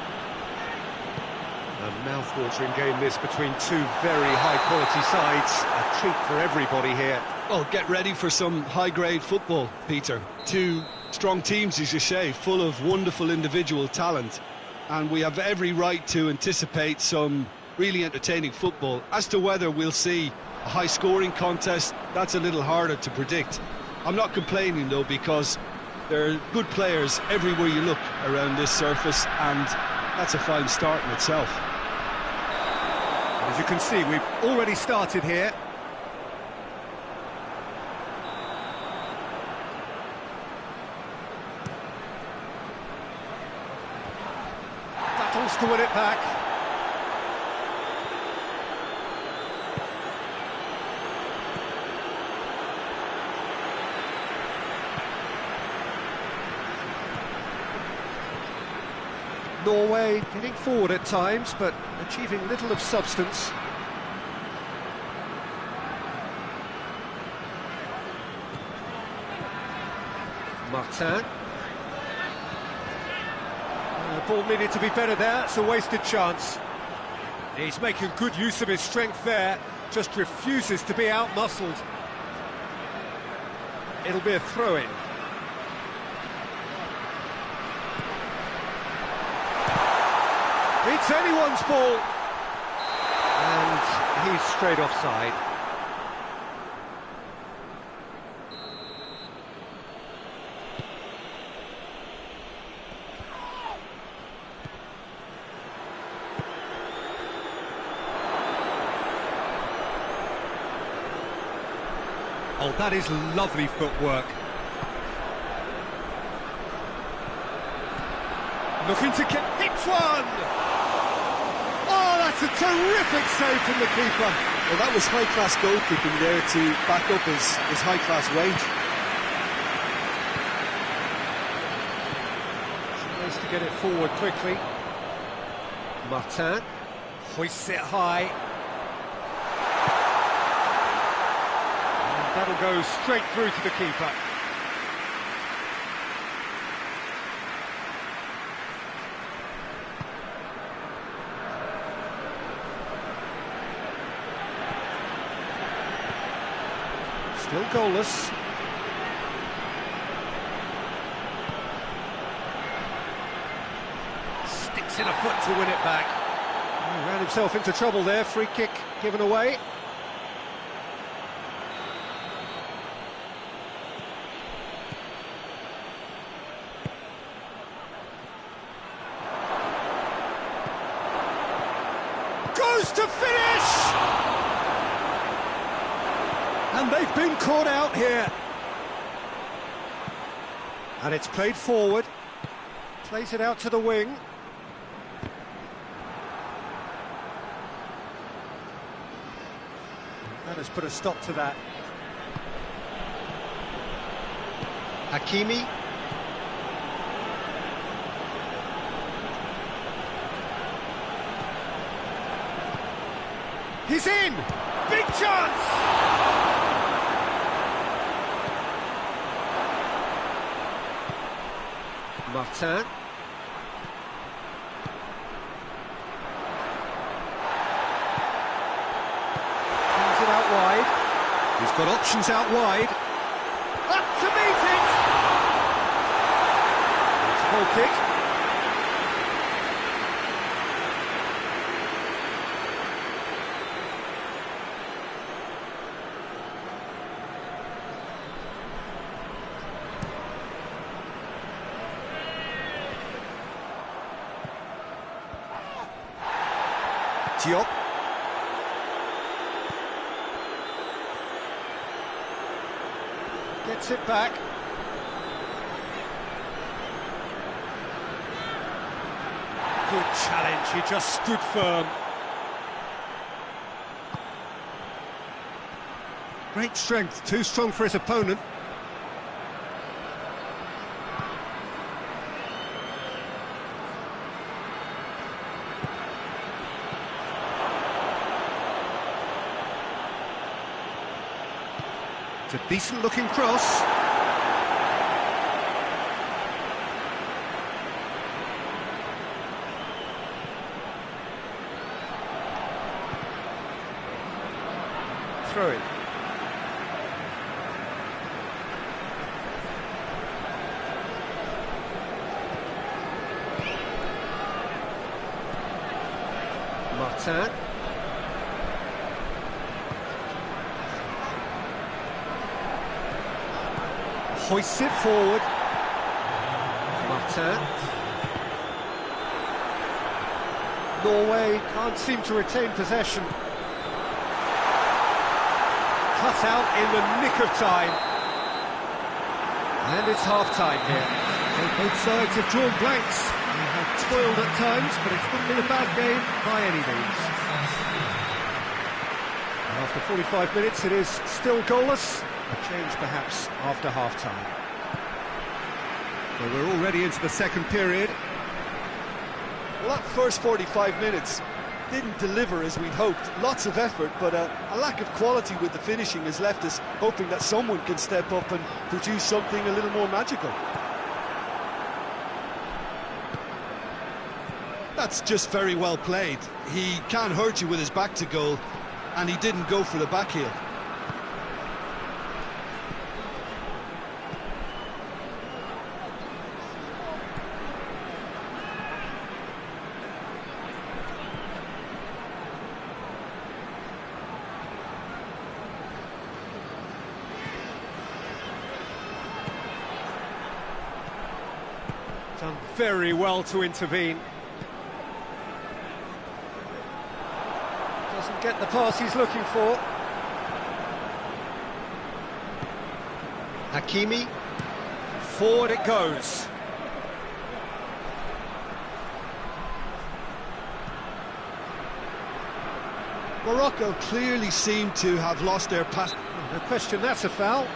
A mouth-watering game this between two very high-quality sides. A treat for everybody here. Well, get ready for some high-grade football, Peter. Two strong teams, as you say, full of wonderful individual talent. And we have every right to anticipate some really entertaining football. As to whether we'll see a high-scoring contest, that's a little harder to predict. I'm not complaining, though, because there are good players everywhere you look around this surface, and that's a fine start in itself. As you can see, we've already started here. Battles to win it back. Norway getting forward at times, but achieving little of substance. P.Tan. The ball needed to be better there, it's a wasted chance. He's making good use of his strength there, just refuses to be out-muscled. It'll be a throw-in. It's anyone's ball. And he's straight offside. Oh, that is lovely footwork. Looking to get... Hits one! Oh, that's a terrific save from the keeper. Well, that was high-class goalkeeping there to back up his high-class range. Tries to get it forward quickly. P.Tan hoists it high. And that'll go straight through to the keeper. Still goalless. Sticks in a foot to win it back. He ran himself into trouble there, free kick given away. Goes to finish! And they've been caught out here. And it's played forward. Plays it out to the wing. That has put a stop to that. Hakimi. He's in! Big chance! P.Tan. Brings it out wide. He's got options out wide. Up to meet it! It's a goal kick. Gioi. Gets it back. Good challenge, he just stood firm. Great strength, too strong for his opponent. It's a decent-looking cross. Throw it. P.Tan. Hoists it forward. P.Tan. Norway can't seem to retain possession. Cut out in the nick of time. And it's half-time here. Well, both sides have drawn blanks. They have toiled at times, but it's not been a bad game by any means. After 45 minutes, it is still goalless. A change perhaps after half-time. Well, we're already into the second period. Well, that first 45 minutes didn't deliver as we'd hoped. Lots of effort, but a lack of quality with the finishing has left us hoping that someone can step up and produce something a little more magical. That's just very well played. He can't hurt you with his back to goal, and he didn't go for the back heel. Done very well to intervene. Doesn't get the pass he's looking for. Hakimi. Forward it goes. Morocco clearly seem to have lost their pass. No question, that's a foul.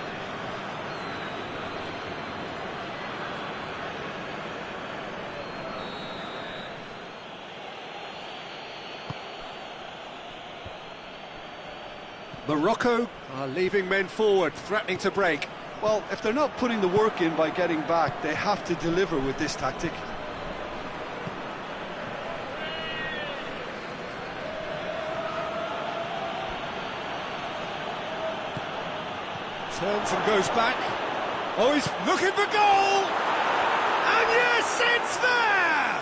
Morocco are leaving men forward, threatening to break. Well, if they're not putting the work in by getting back, they have to deliver with this tactic. Turns and goes back. Oh, he's looking for goal! And yes, it's there!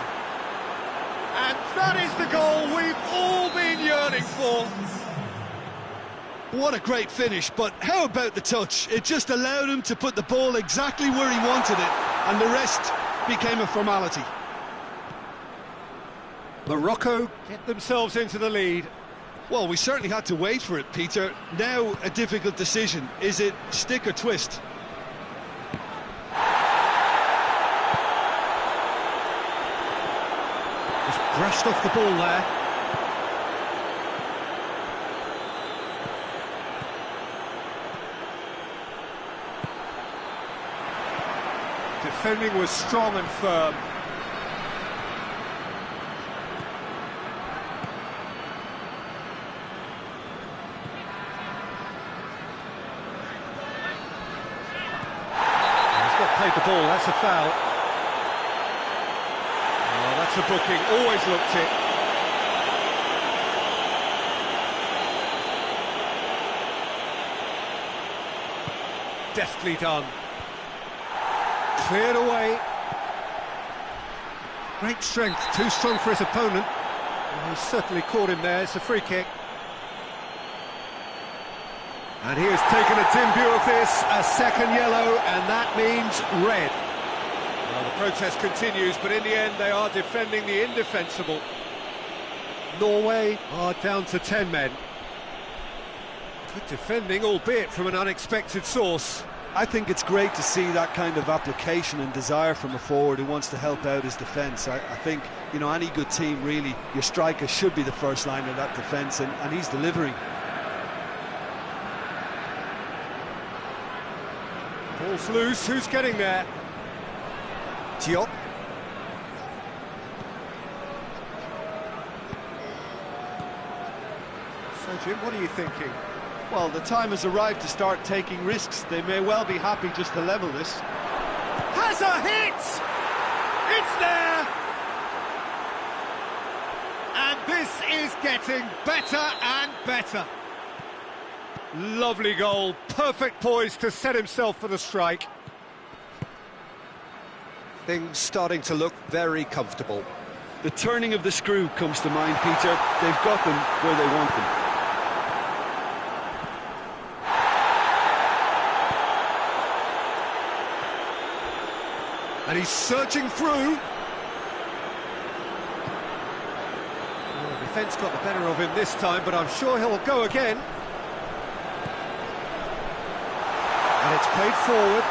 And that is the goal we've all been yearning for. What a great finish, but how about the touch? It just allowed him to put the ball exactly where he wanted it, and the rest became a formality. Morocco get themselves into the lead. Well, we certainly had to wait for it, Peter. Now a difficult decision. Is it stick or twist? Just brushed off the ball there. Defending was strong and firm. He's not played the ball, that's a foul. Oh, that's a booking, always looked it. Deftly done. Cleared away. Great strength, too strong for his opponent. Well, he's certainly caught him there, it's a free kick. And he has taken a dim view of this, a second yellow, and that means red. Well, the protest continues, but in the end they are defending the indefensible. Norway are down to 10 men. Good defending, albeit from an unexpected source. I think it's great to see that kind of application and desire from a forward who wants to help out his defence. I think, you know, any good team, really, your striker should be the first line of that defence, and he's delivering. Ball's loose, who's getting there? Gioi. So, Jim, what are you thinking? Well, the time has arrived to start taking risks. They may well be happy just to level this. Has a hit! It's there! And this is getting better and better. Lovely goal, perfect poise to set himself for the strike. Things starting to look very comfortable. The turning of the screw comes to mind, Peter. They've got them where they want them. And he's surging through. Well, the defence got the better of him this time, but I'm sure he'll go again. And it's played forward.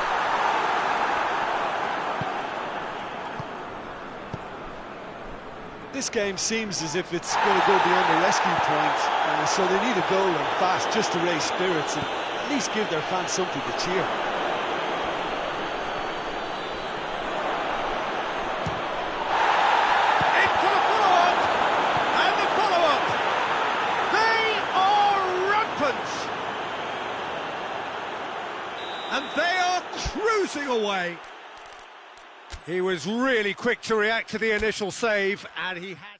This game seems as if it's going to go beyond the rescue point, so they need a goal and fast just to raise spirits and at least give their fans something to cheer. And they are cruising away. He was really quick to react to the initial save, and he had...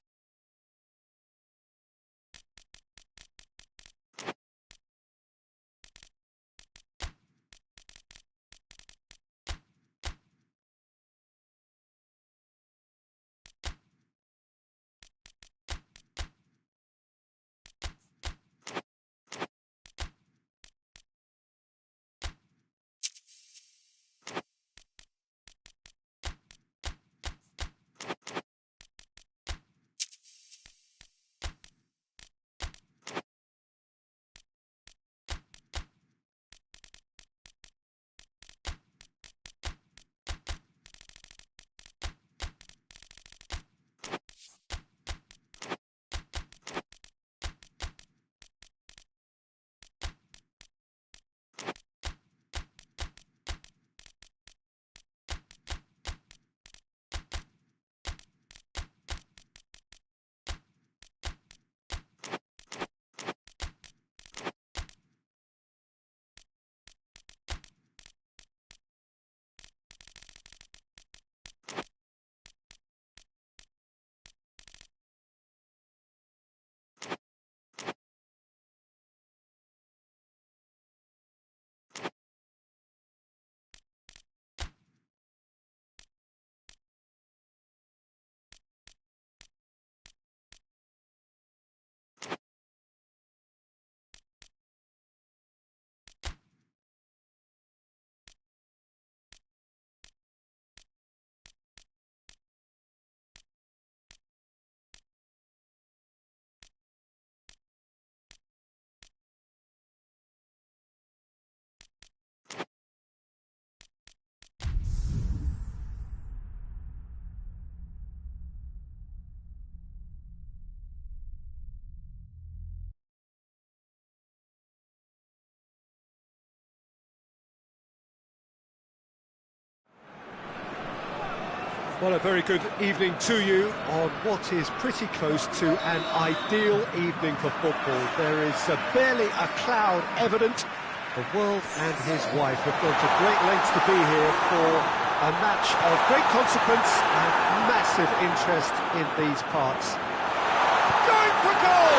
Well, a very good evening to you on what is pretty close to an ideal evening for football. There is barely a cloud evident. The world and his wife have gone to great lengths to be here for a match of great consequence and massive interest in these parts. Going for goal!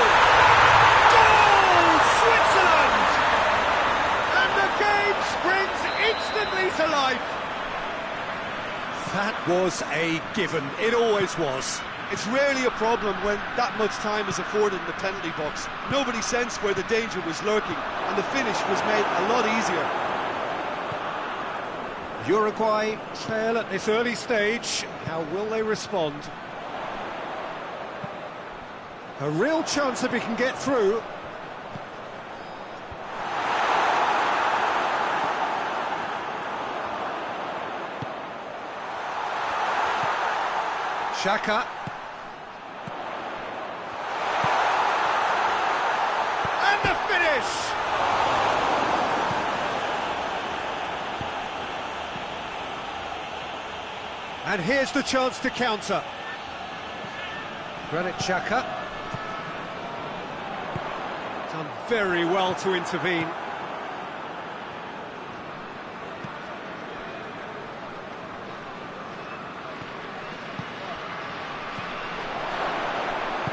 Goal! Switzerland! And the game springs instantly to life. That was a given. It always was. It's rarely a problem when that much time is afforded in the penalty box. Nobody sensed where the danger was lurking, and the finish was made a lot easier. Uruguay trail at this early stage. How will they respond? A real chance if he can get through. Xhaka. And the finish! And here's the chance to counter. Granit Xhaka. Done very well to intervene.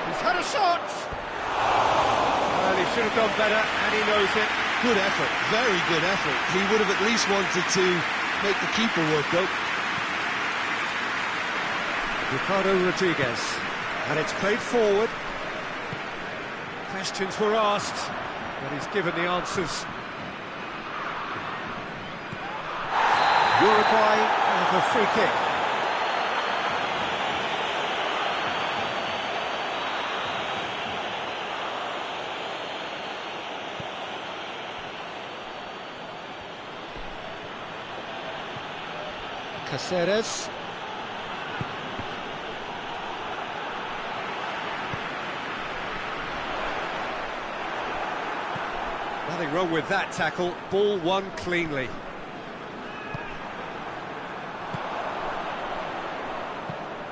He's had a shot! Well, he should have done better, and he knows it. Good effort, very good effort. He would have at least wanted to make the keeper work, though. Ricardo Rodriguez, and it's played forward. Questions were asked, but he's given the answers. Uruguay have a free kick. Caceres. Nothing wrong with that tackle. Ball won cleanly.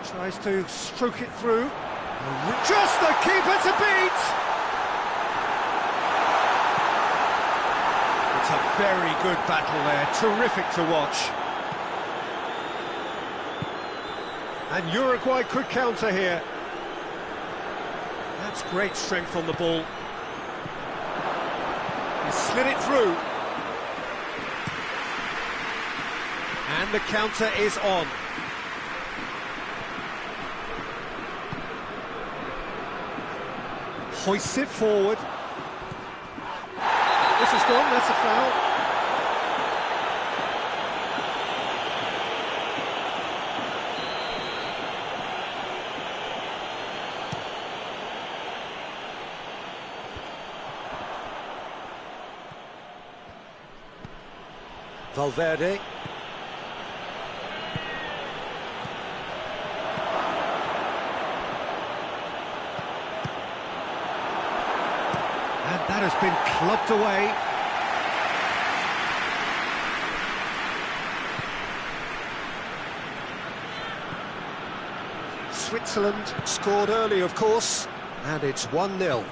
Tries to stroke it through. Just the keeper to beat! It's a very good battle there. Terrific to watch. And Uruguay could counter here. That's great strength on the ball. He slid it through. And the counter is on. Hoists it forward. This is gone, that's a foul. Valverde. And that has been clubbed away. Switzerland scored early, of course, and it's 1-0.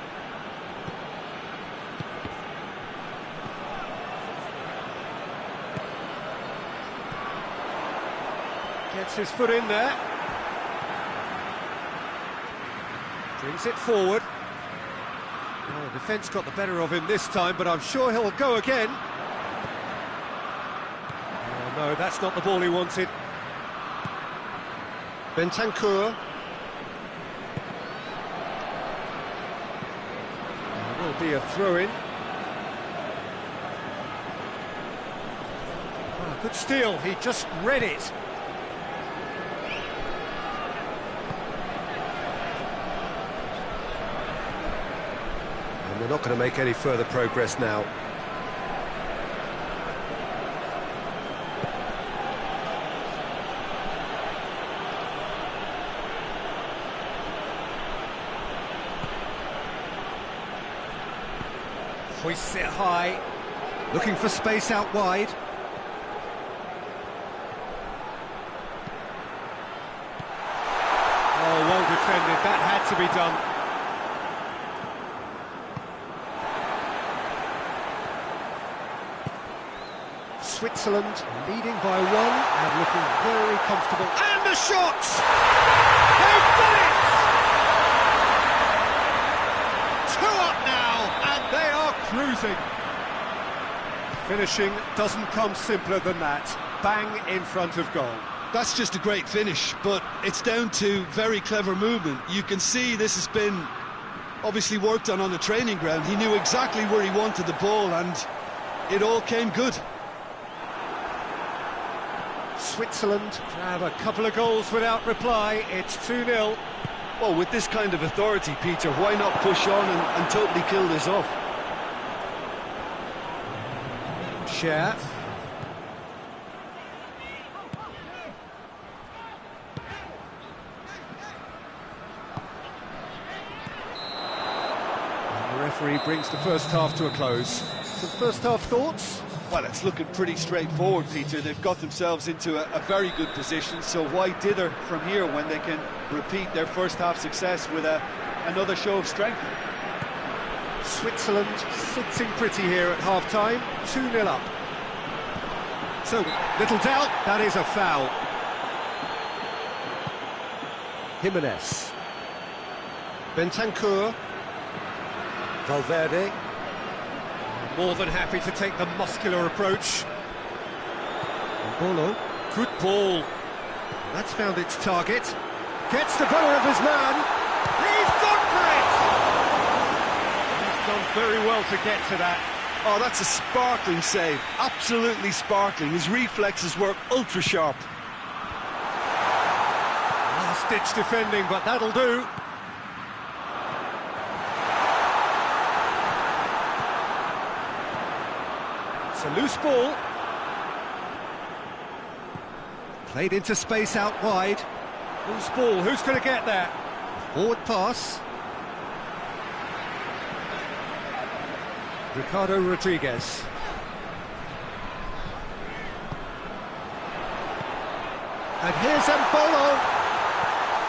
Gets his foot in there. Brings it forward. Oh, the defence got the better of him this time, but I'm sure he'll go again. Oh, no, that's not the ball he wanted. Bentancur. There will be a throw-in. Oh, good steal, he just read it. They're not going to make any further progress now. Hoists it high, looking for space out wide. Oh, well defended, that had to be done. Switzerland leading by 1 and looking very comfortable. And the shot! They've done it! 2 up now, and they are cruising. Finishing doesn't come simpler than that. Bang in front of goal. That's just a great finish, but it's down to very clever movement. You can see this has been obviously worked on the training ground. He knew exactly where he wanted the ball, and it all came good. Switzerland grab a couple of goals without reply. It's 2-0. Well, with this kind of authority, Peter, why not push on and totally kill this off? Share. And the referee brings the first half to a close. Some first half thoughts? Well, it's looking pretty straightforward, Peter. They've got themselves into a very good position, so why dither from here when they can repeat their first half success with another show of strength? Switzerland sitting pretty here at half-time, 2-0 up. So, little doubt, that is a foul. Jimenez. Bentancur. Valverde. More than happy to take the muscular approach. Bolo. Good ball. That's found its target. Gets the better of his man. He's gone for it! He's done very well to get to that. Oh, that's a sparkling save. Absolutely sparkling. His reflexes were ultra-sharp. Last-ditch defending, but that'll do. It's a loose ball. Played into space out wide. Loose ball, who's going to get there? Forward pass. Ricardo Rodriguez. And here's Mbolo.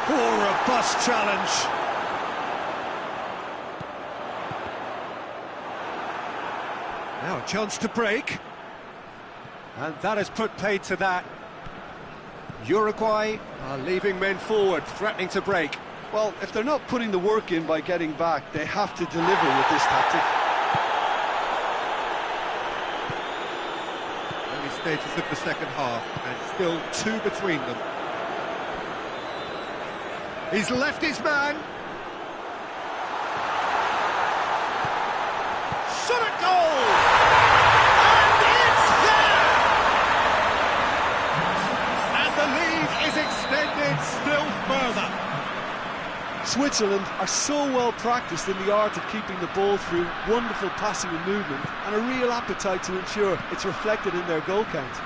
Oh, robust challenge. Now a chance to break. And that has put paid to that. Uruguay are leaving men forward, threatening to break. Well, if they're not putting the work in by getting back, they have to deliver with this tactic. Early stages of the second half, and still two between them. He's left his man. Shot at goal! And it's there! And the lead is extended still further. Switzerland are so well practiced in the art of keeping the ball through wonderful passing and movement, and a real appetite to ensure it's reflected in their goal count.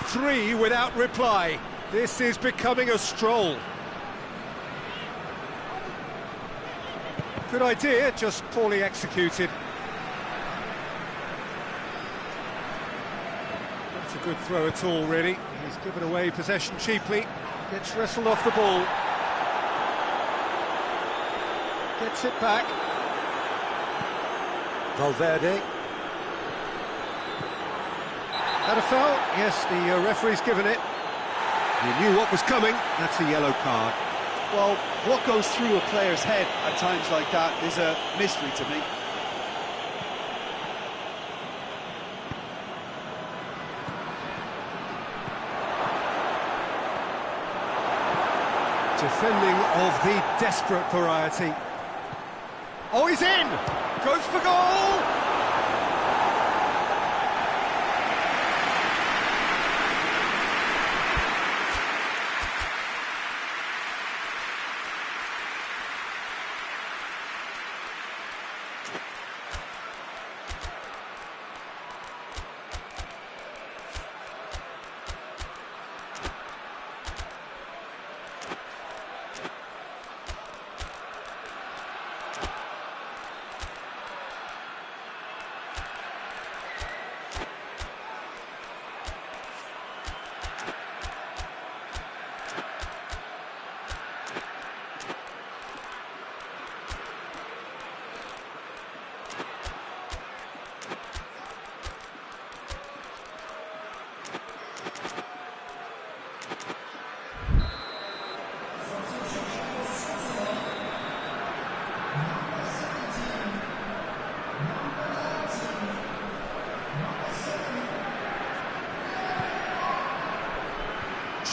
3 without reply. This is becoming a stroll. Good idea, just poorly executed. Not a good throw at all, really. He's given away possession cheaply. Gets wrestled off the ball. Gets it back. Valverde. Had a foul? Yes, the referee's given it. He knew what was coming. That's a yellow card. Well, what goes through a player's head at times like that is a mystery to me. Defending of the desperate variety. Oh, he's in! Goes for goal!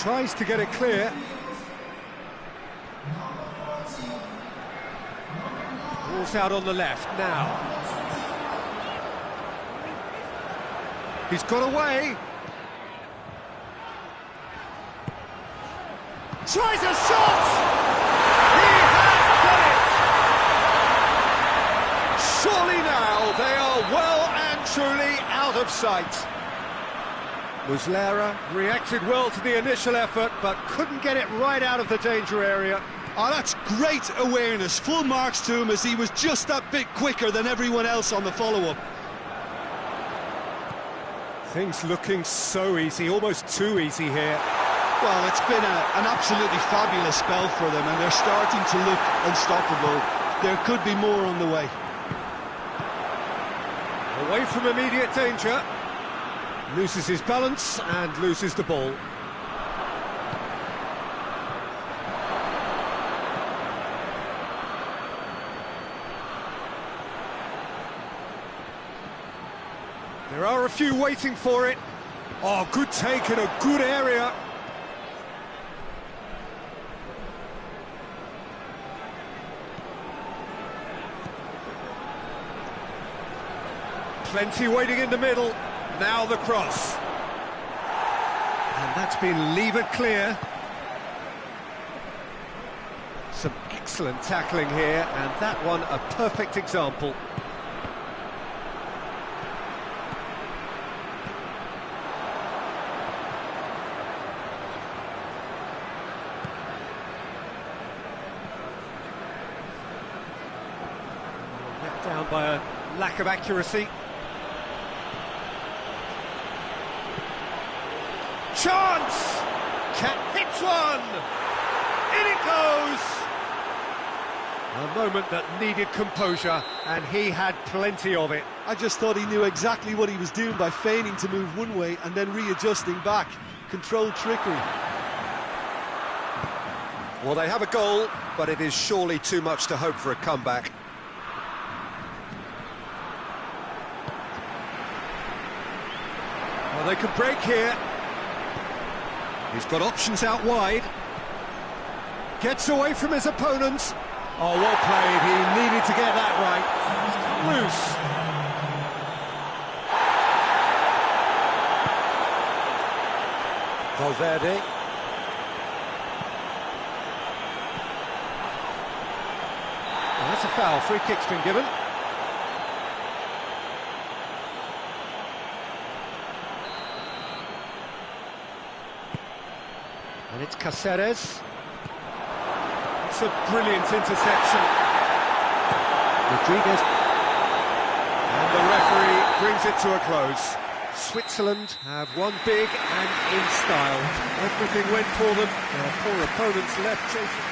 Tries to get it clear. Ball's out on the left now. He's got away. tries a shot! He has done it! Surely now they are well and truly out of sight. Muslera reacted well to the initial effort, but couldn't get it right out of the danger area. Oh, that's great awareness. Full marks to him, as he was just that bit quicker than everyone else on the follow-up. Things looking so easy, almost too easy here. Well, it's been an absolutely fabulous spell for them, and they're starting to look unstoppable. There could be more on the way. Away from immediate danger. Loses his balance and loses the ball. There are a few waiting for it. Oh, good take in a good area. Plenty waiting in the middle. Now the cross. And that's been levered clear. Some excellent tackling here, and that one a perfect example. Let down by a lack of accuracy. Chance! Hits one! In it goes! A moment that needed composure, and he had plenty of it. I just thought he knew exactly what he was doing by feigning to move one way and then readjusting back. Controlled trickery. Well, they have a goal, but it is surely too much to hope for a comeback. Well, they could break here. He's got options out wide. Gets away from his opponents. Oh, well played. He needed to get that right. Loose. Valverde. Well, that's a foul. Free kick's been given. And it's Cáceres. It's a brilliant interception. Rodriguez. And the referee brings it to a close. Switzerland have won big and in style. Everything went for them. Their poor opponents left chasing.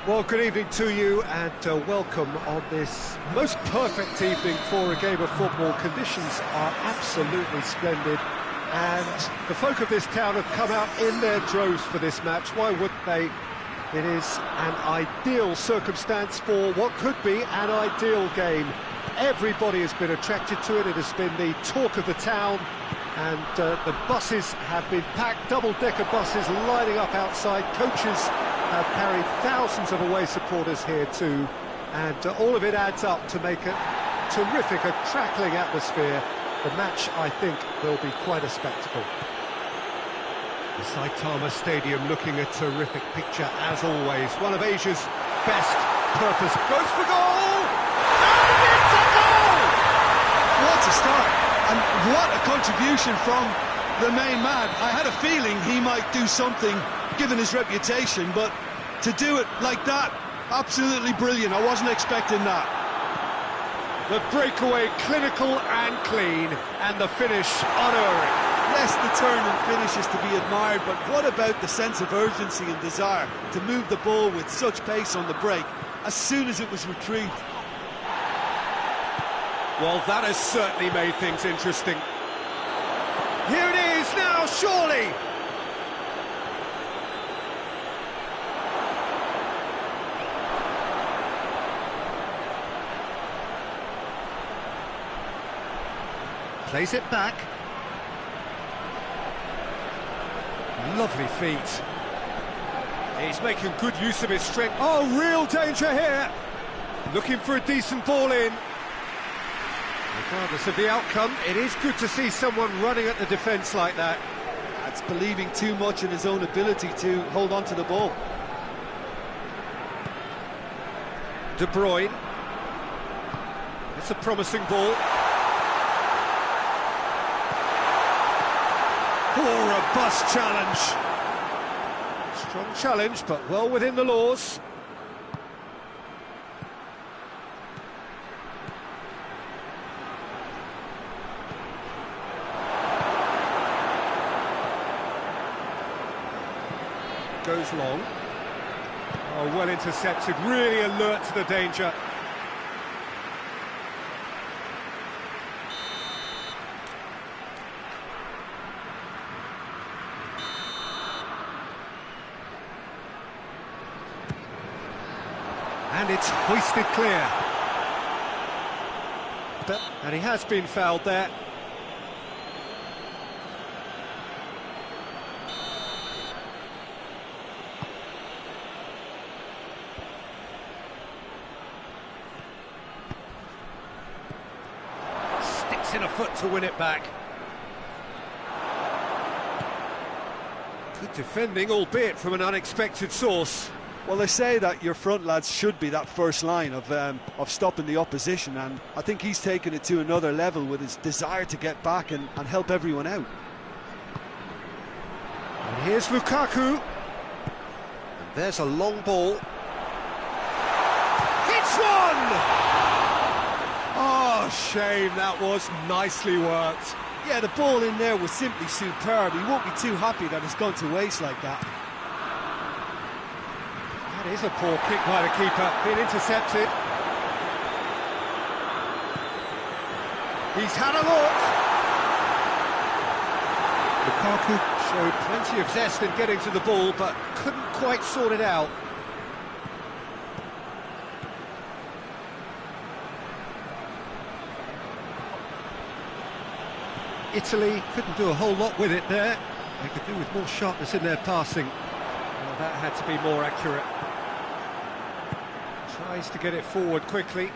Well, good evening to you and welcome on this most perfect evening for a game of football. Conditions are absolutely splendid and the folk of this town have come out in their droves for this match. Why wouldn't they? It is an ideal circumstance for what could be an ideal game. Everybody has been attracted to it. It has been the talk of the town, and the buses have been packed, double-decker buses lining up outside. Coaches have carried thousands of away supporters here too, and all of it adds up to make a terrific, a crackling atmosphere. The match, I think, will be quite a spectacle. The Saitama Stadium looking a terrific picture as always. One of Asia's best. Purpose goes for goal! And it's a goal! What a start, and what a contribution from the main man. I had a feeling he might do something given his reputation, but to do it like that, absolutely brilliant. I wasn't expecting that. The breakaway clinical and clean, and the finish unerring. Yes, the turn and finish is to be admired, but what about the sense of urgency and desire to move the ball with such pace on the break as soon as it was retrieved? Well, that has certainly made things interesting. Here it is now, surely! Plays it back. Lovely feet. He's making good use of his strength. Oh, real danger here. Looking for a decent ball in. Regardless of the outcome, it is good to see someone running at the defence like that. That's believing too much in his own ability to hold on to the ball. De Bruyne. It's a promising ball. Oh, robust challenge. Strong challenge, but well within the laws. Goes long. Oh, well intercepted, really alert to the danger. And it's hoisted clear. And he has been fouled there. Sticks in a foot to win it back. Good defending, albeit from an unexpected source. Well, they say that your front lads should be that first line of stopping the opposition, and I think he's taken it to another level with his desire to get back and help everyone out. And here's Lukaku. And there's a long ball. Hits one! Oh, shame, that was nicely worked. Yeah, the ball in there was simply superb. He won't be too happy that it's gone to waste like that. That is a poor kick by the keeper, being intercepted. He's had a look. Lukaku showed plenty of zest in getting to the ball, but couldn't quite sort it out. Italy couldn't do a whole lot with it there. They could do with more sharpness in their passing. Well, that had to be more accurate. Tries to get it forward quickly.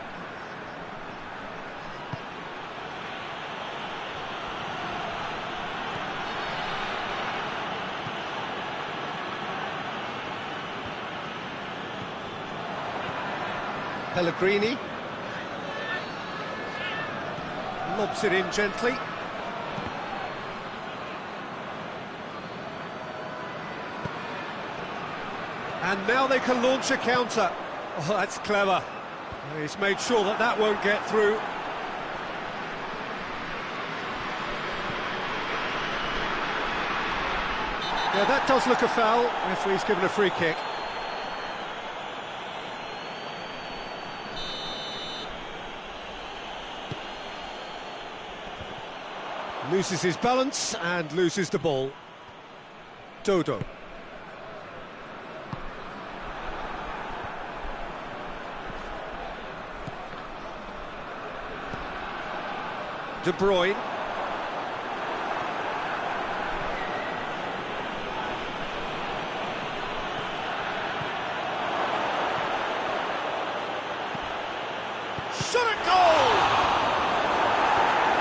Pellegrini. Lobs it in gently. And now they can launch a counter. Oh, that's clever. He's made sure that that won't get through. Yeah, that does look a foul. Referee's given a free kick. Loses his balance and loses the ball. Doan. De Bruyne. Shot at goal!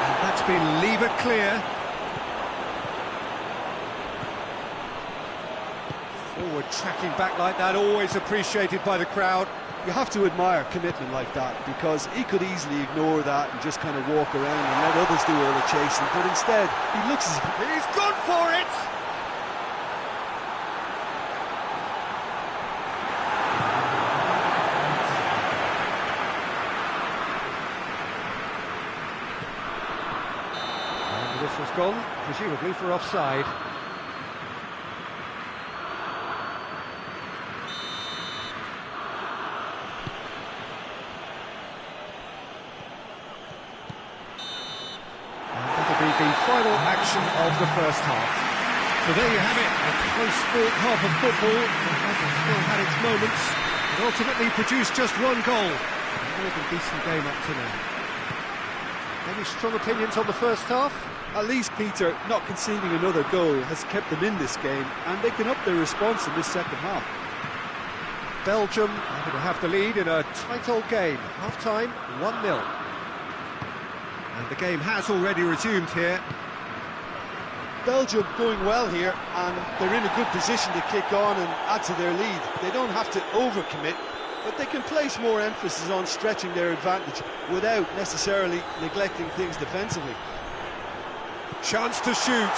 And that's been lever clear. Forward tracking back like that, always appreciated by the crowd. You have to admire commitment like that, because he could easily ignore that and just kind of walk around and let others do all the chasing, but instead he looks as if he's gone for it! And this was gone, presumably for offside. The final action of the first half. So there you have it, a close-fought half of football that has still had its moments, and ultimately produced just one goal. A more than decent game up to now. Any strong opinions on the first half? at least Peter not conceding another goal has kept them in this game, and they can up their response in this second half. Belgium are going to have the lead in a tight old game. Half-time, 1-0. And the game has already resumed here. Belgium going well here, and they're in a good position to kick on and add to their lead. They don't have to overcommit, but they can place more emphasis on stretching their advantage without necessarily neglecting things defensively. Chance to shoot.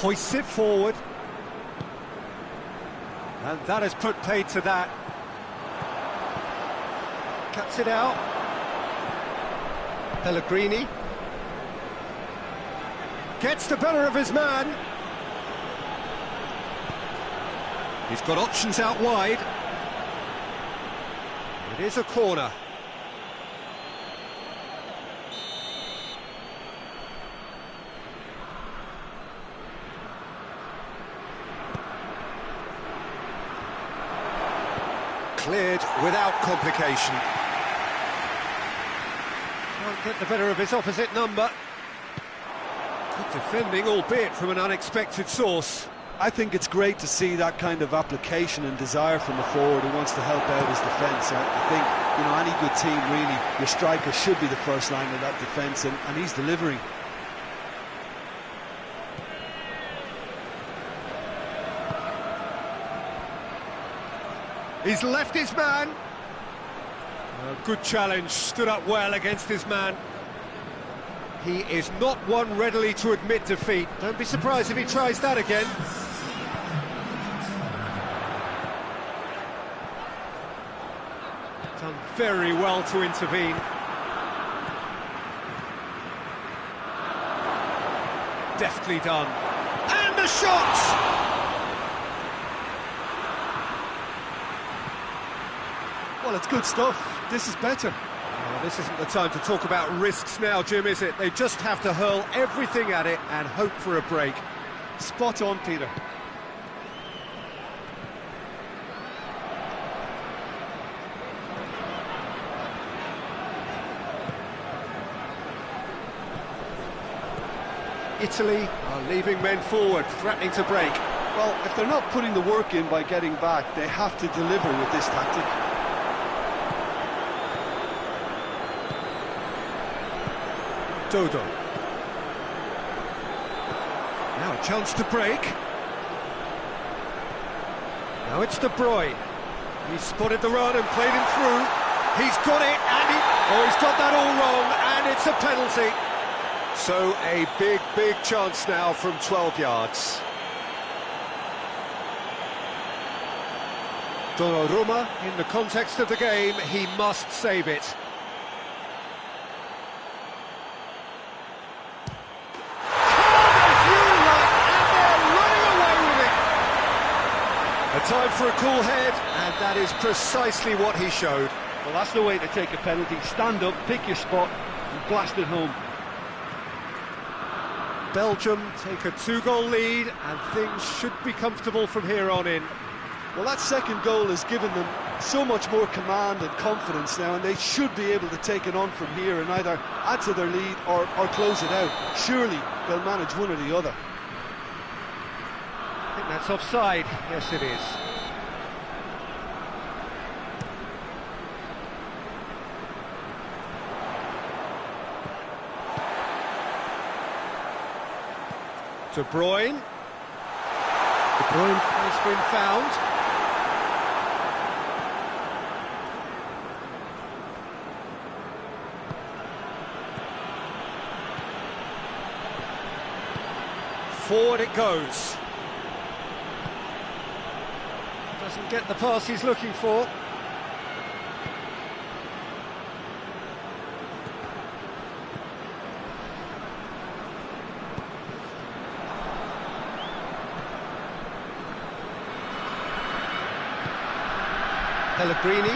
Hoists it forward. And that has put paid to that. Cuts it out. Pellegrini. Gets the better of his man. He's got options out wide. It is a corner. Cleared without complication. Can't get the better of his opposite number. Good defending, albeit from an unexpected source. I think it's great to see that kind of application and desire from a forward who wants to help out his defence. I think, you know, any good team, really, your striker should be the first line of that defence, and he's delivering. He's left his man. A good challenge, stood up well against his man. He is not one readily to admit defeat. Don't be surprised if he tries that again. Done very well to intervene. Deftly done. And the shot! Well, it's good stuff. This is better. Well, this isn't the time to talk about risks now, Jim, is it? They just have to hurl everything at it and hope for a break. Spot on, Peter. Italy are leaving men forward, threatening to break. Well, if they're not putting the work in by getting back, they have to deliver with this tactic. Doan. Now a chance to break. Now it's De Bruyne. He spotted the run and played him through. He's got it, and he's got that all wrong, and it's a penalty. So a big chance now from 12 yards. Donnarumma, in the context of the game, he must save it. A time for a cool head, and that is precisely what he showed. Well, that's the way to take a penalty. Stand up, pick your spot, and blast it home. Belgium take a 2-goal lead, and things should be comfortable from here on in. Well, that second goal has given them so much more command and confidence now, and they should be able to take it on from here and either add to their lead or close it out. Surely they'll manage one or the other. I think that's offside. Yes, it is. De Bruyne. De Bruyne has been found. Forward it goes. Doesn't get the pass he's looking for. Pellegrini.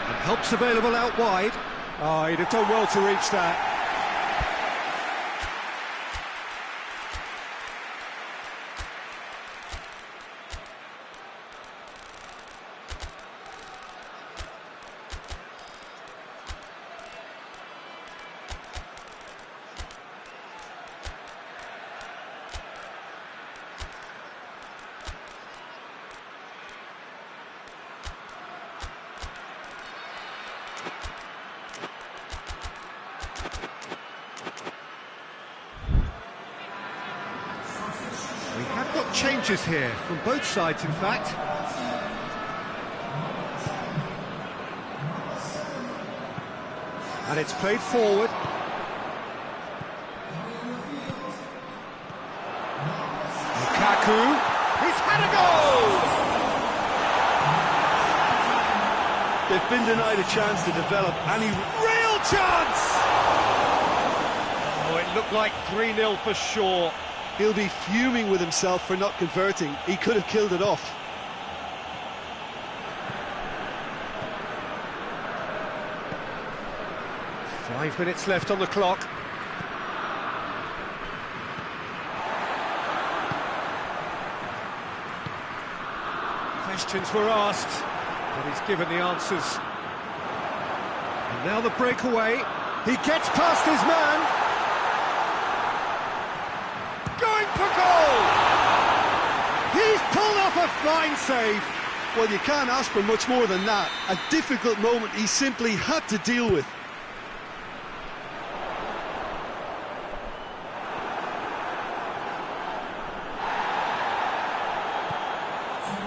And help's available out wide. Oh, he'd have done well to reach that. We have got changes here, from both sides in fact. And it's played forward. Lukaku, he's had a goal! They've been denied a chance to develop any Real chance! Oh, it looked like 3-0 for sure. He'll be fuming with himself for not converting. He could have killed it off. Five minutes left on the clock. Questions were asked, but he's given the answers. And now the breakaway. He gets past his man. For goal! He's pulled off a fine save. Well, you can't ask for much more than that. A difficult moment he simply had to deal with.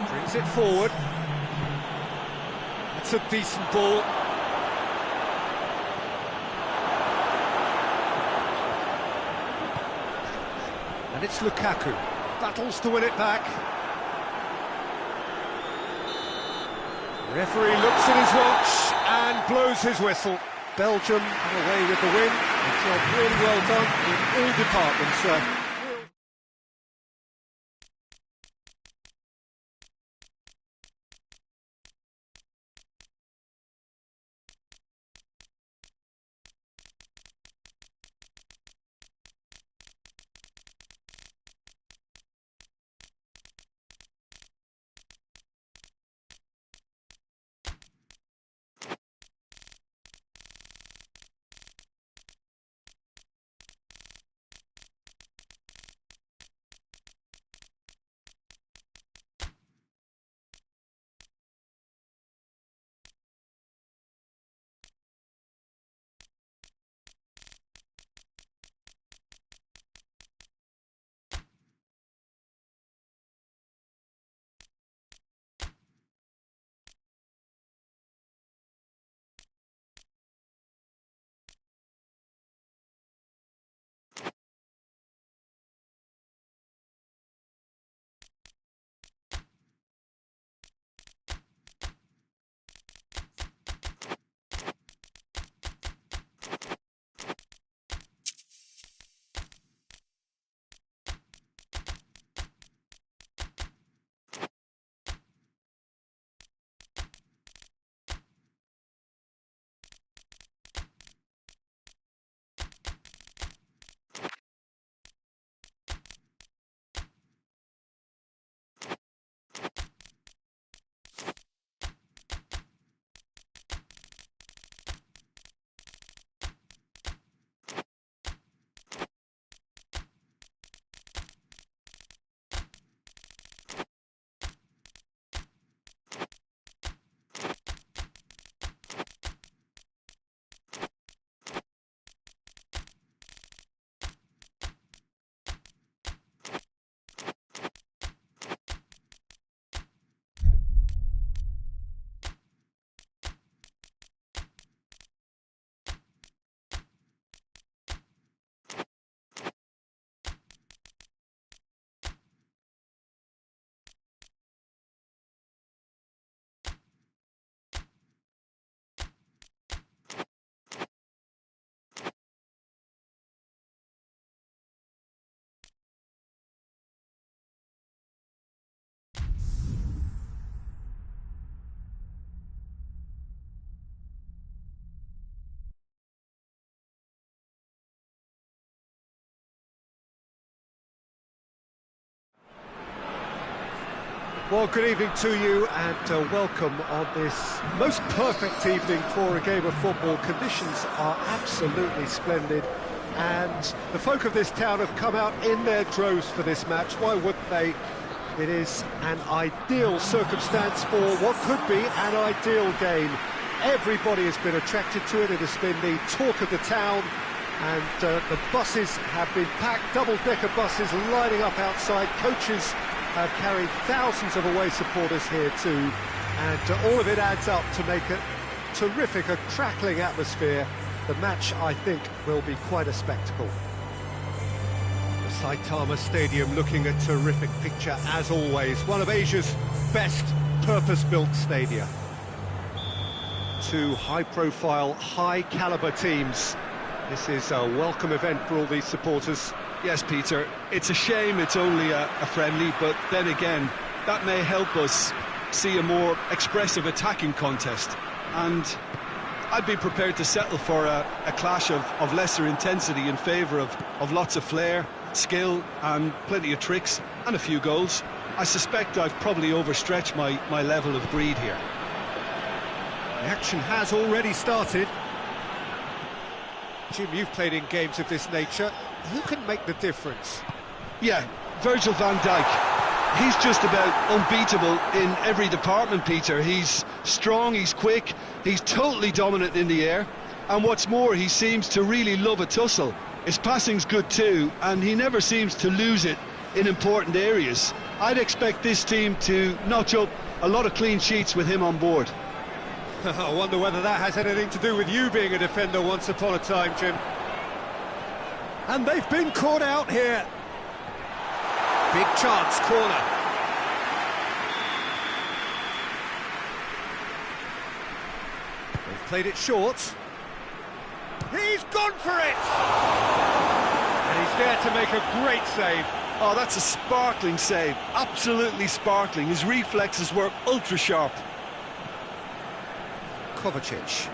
Brings it forward. It's a decent ball. And it's Lukaku, battles to win it back. Referee looks at his watch and blows his whistle. Belgium away with the win. A job really well done in all departments. Well, good evening to you and welcome on this most perfect evening for a game of football. Conditions are absolutely splendid and the folk of this town have come out in their droves for this match. Why wouldn't they? It is an ideal circumstance for what could be an ideal game. Everybody has been attracted to it. It has been the talk of the town, and the buses have been packed, double-decker buses lining up outside. Coaches have carried thousands of away supporters here too, and all of it adds up to make a terrific, a crackling atmosphere. The match, I think, will be quite a spectacle. The Saitama Stadium looking a terrific picture as always. One of Asia's best purpose-built stadia. Two high-profile, high-caliber teams. This is a welcome event for all these supporters. Yes, Peter, it's a shame it's only a friendly, but then again, that may help us see a more expressive attacking contest. And I'd be prepared to settle for a clash of lesser intensity in favour of lots of flair, skill, and plenty of tricks, and a few goals. I suspect I've probably overstretched my level of greed here. The action has already started. Jim, you've played in games of this nature. Who can make the difference? Yeah, Virgil van Dijk. He's just about unbeatable in every department, Peter. He's strong, he's quick, he's totally dominant in the air. And what's more, he seems to really love a tussle. His passing's good too, and he never seems to lose it in important areas. I'd expect this team to notch up a lot of clean sheets with him on board. I wonder whether that has anything to do with you being a defender once upon a time, Jim. And they've been caught out here. Big chance, corner. They've played it short. He's gone for it! And he's there to make a great save. Oh, that's a sparkling save. Absolutely sparkling. His reflexes were ultra-sharp. Kovacic.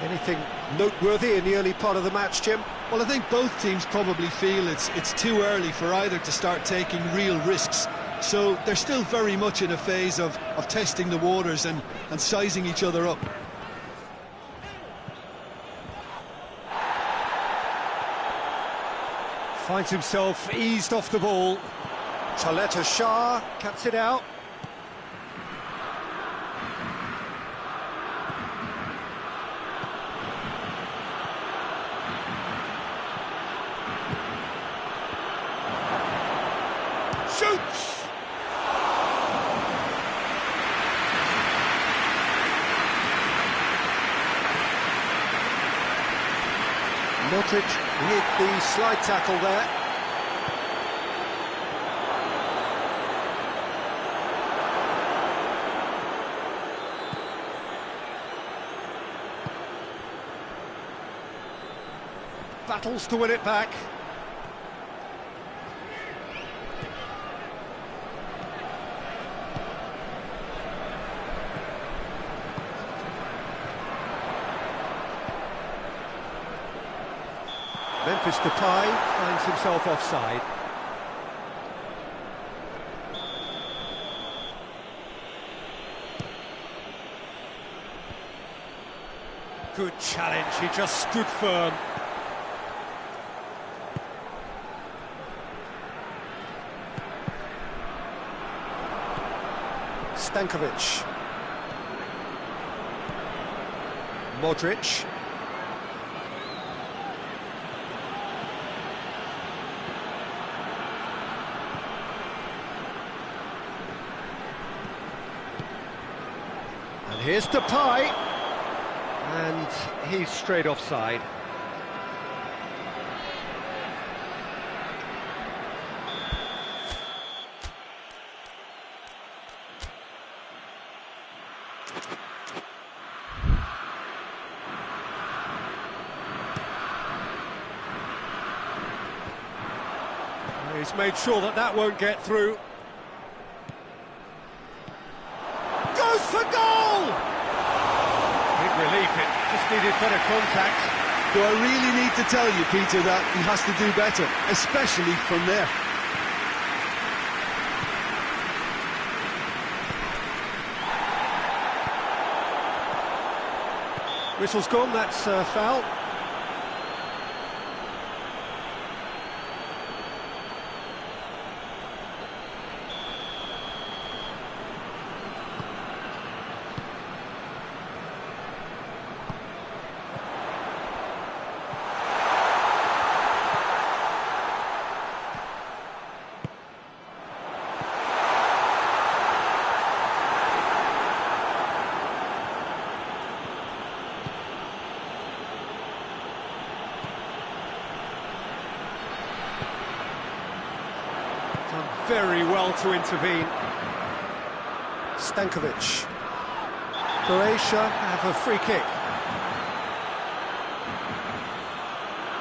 Anything noteworthy in the early part of the match, Jim? Well, I think both teams probably feel it's too early for either to start taking real risks. So they're still very much in a phase of testing the waters and sizing each other up. Finds himself eased off the ball. Chaleta Shah cuts it out. Shoots! Modric with the slide tackle there. Battles to win it back. Memphis Depay finds himself offside. Good challenge, he just stood firm. Stankovic. Modric. And here's Depay. And he's straight offside. He's made sure that won't get through. Goes for goal! Big relief, it just needed better contact. Do I really need to tell you, Peter, that he has to do better, especially from there? Whistle's gone, that's foul. Done very well to intervene. Stankovic. Croatia have a free kick.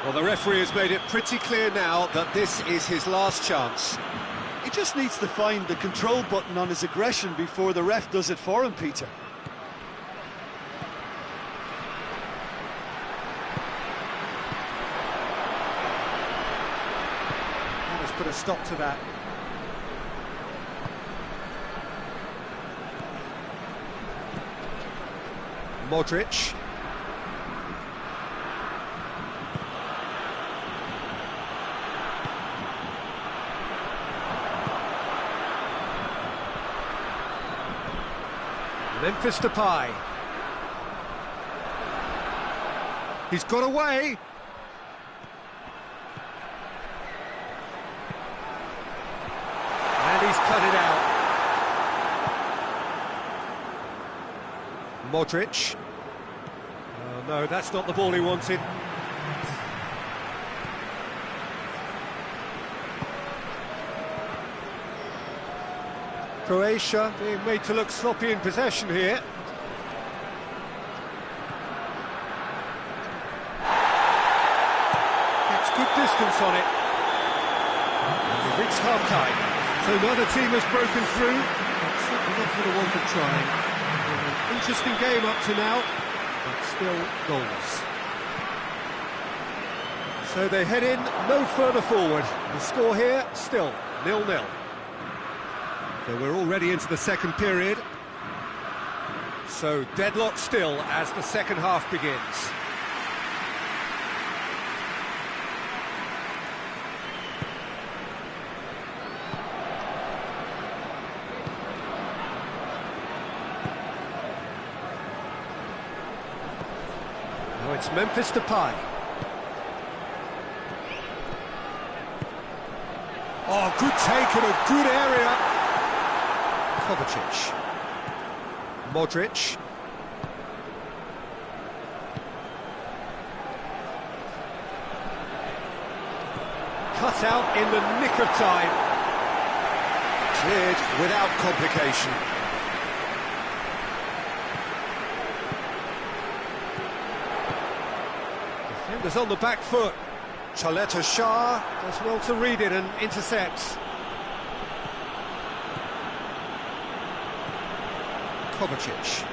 Well, the referee has made it pretty clear now that this is his last chance. He just needs to find the control button on his aggression before the ref does it for him, Peter. Let's put a stop to that. Modric. Memphis Depay. He's got away. And he's cut it out. Modric. Oh, no, that's not the ball he wanted. Croatia being made to look sloppy in possession here. Gets good distance on it. We've reached half-time. So neither team has broken through. But certainly not for the want of trying. An interesting game up to now, but still goals. So they head in no further forward. The score here, still 0-0. So we're already into the second period. So deadlock still as the second half begins. Now it's Memphis Depay. Oh, good take in a good area. Kovacic. Modric. Cut out in the nick of time. Cleared without complication. Defenders on the back foot. Chaleta Shah does well to read it and intercepts. Kovacic.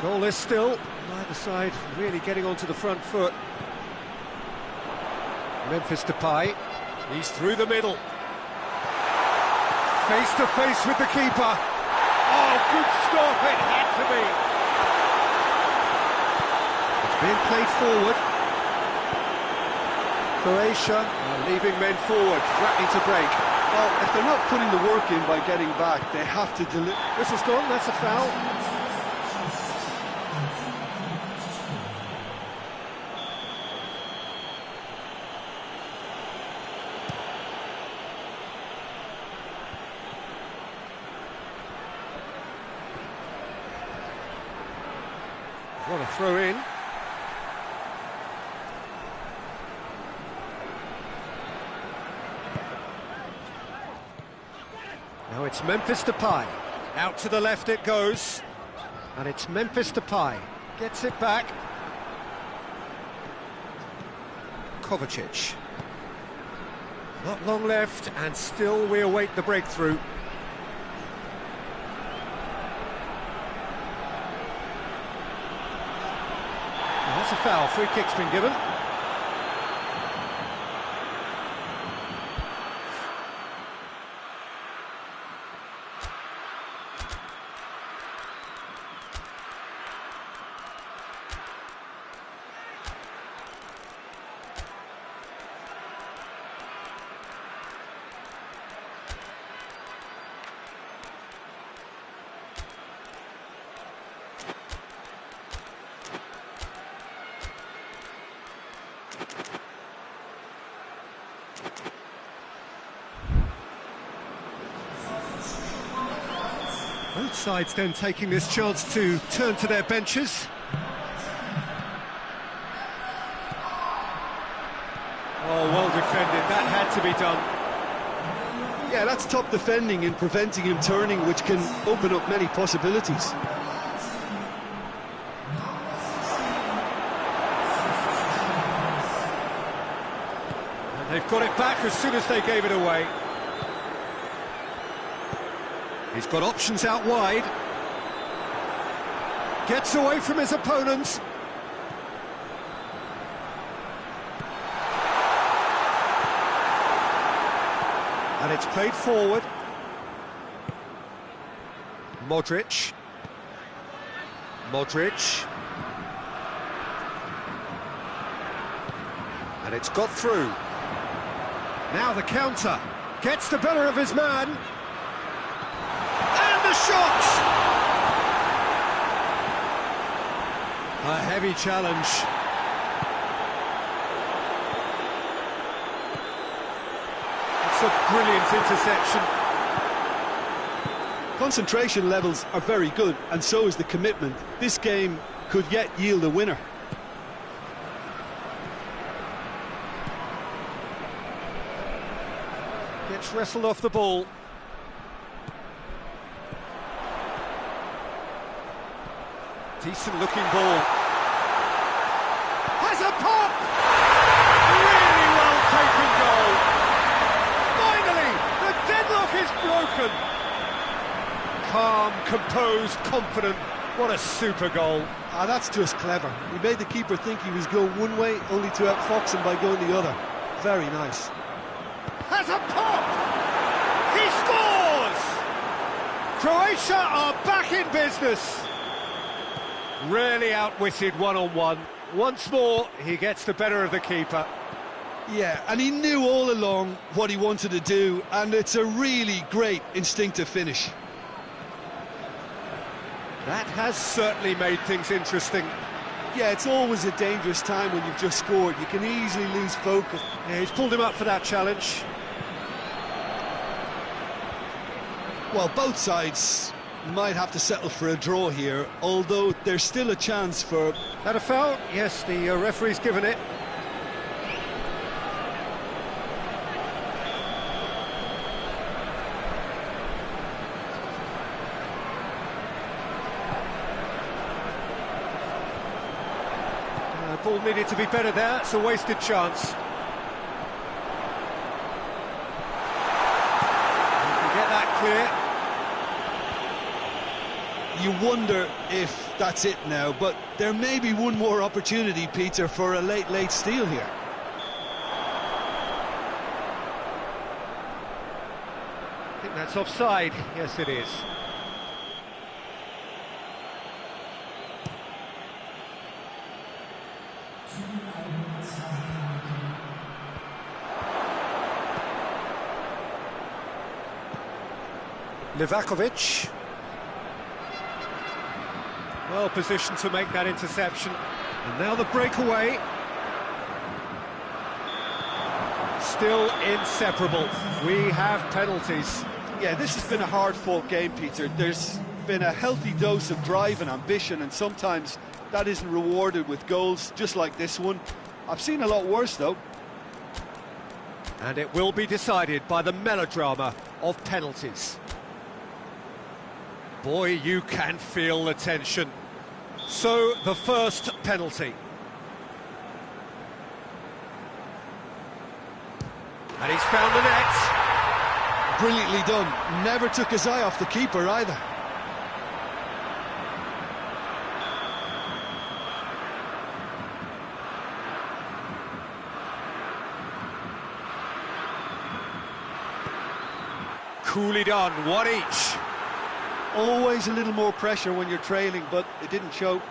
Goalless still, neither side really getting onto the front foot. Memphis Depay, he's through the middle. Face to face with the keeper. Oh, good stop, it had to be. It's being played forward. Croatia are leaving men forward, threatening to break. Well, if they're not putting the work in by getting back, they have to deliver. Whistle's gone, that's a foul. What a throw in. Now it's Memphis Depay. Out to the left it goes. And it's Memphis Depay. Gets it back. Kovacic. Not long left, and still we await the breakthrough. That's a foul. Free kick's been given. Both sides then taking this chance to turn to their benches. Oh, well defended, that had to be done. Yeah, that's top defending and preventing him turning, which can open up many possibilities. And they've got it back as soon as they gave it away. He's got options out wide. Gets away from his opponents. And it's played forward. Modric. And it's got through. Now the counter. Gets the better of his man. The shot! A heavy challenge. It's a brilliant interception. Concentration levels are very good, and so is the commitment. This game could yet yield a winner. Gets wrestled off the ball. Decent looking ball. Has a pop! Really well taken goal. Finally, the deadlock is broken. Calm, composed, confident. What a super goal. Ah, that's just clever. He made the keeper think he was going one way, only to outfox him by going the other. Very nice. Has a pop! He scores! Croatia are back in business. Really outwitted one-on-one. Once more, he gets the better of the keeper. Yeah, and he knew all along what he wanted to do, and it's a really great instinctive finish. That has certainly made things interesting. Yeah, it's always a dangerous time when you've just scored. You can easily lose focus. Yeah, he's pulled him up for that challenge. Well, both sides might have to settle for a draw here, although there's still a chance for... That a foul? Yes, the referee's given it. Ball needed to be better there, it's a wasted chance. You can get that clear. You wonder if that's it now, but there may be one more opportunity, Peter, for a late steal here. I think that's offside. Yes, it is. Livakovic. Well positioned to make that interception. And now the breakaway. Still inseparable. We have penalties. Yeah, this has been a hard-fought game, Peter. There's been a healthy dose of drive and ambition, and sometimes that isn't rewarded with goals, just like this one. I've seen a lot worse, though. And it will be decided by the melodrama of penalties. Boy, you can feel the tension. So, the first penalty. And he's found the net. Brilliantly done. Never took his eye off the keeper either. Coolly done, one each. Always a little more pressure when you're trailing, but it didn't show.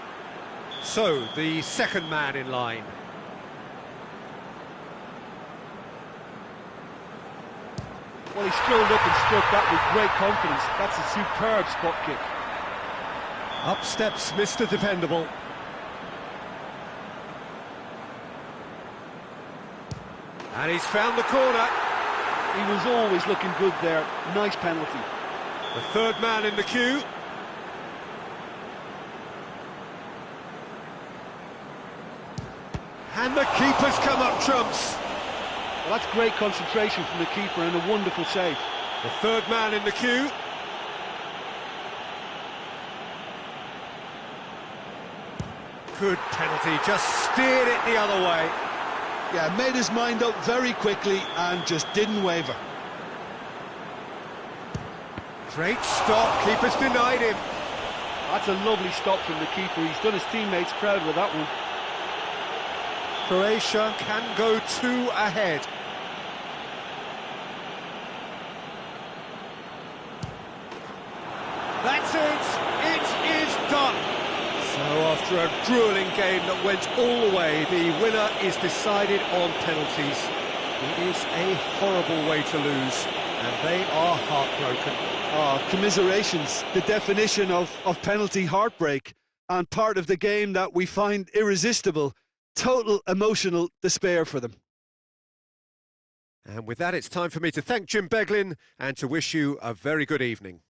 So, the second man in line. Well, he strolled up and struck that with great confidence. That's a superb spot kick. Up steps Mr. Dependable. And he's found the corner. He was always looking good there. Nice penalty. The third man in the queue. And the keeper's come up trumps. Well, that's great concentration from the keeper and a wonderful save. The third man in the queue. Good penalty, just steered it the other way. Yeah, made his mind up very quickly and just didn't waver. Great stop, keeper's denied him. That's a lovely stop from the keeper. He's done his teammates proud with that one. Croatia can go 2 ahead. That's it! It is done! So after a gruelling game that went all the way, the winner is decided on penalties. It is a horrible way to lose, and they are heartbroken. Oh, commiserations, the definition of penalty heartbreak, and part of the game that we find irresistible. Total emotional despair for them. And with that, it's time for me to thank Jim Beglin and to wish you a very good evening.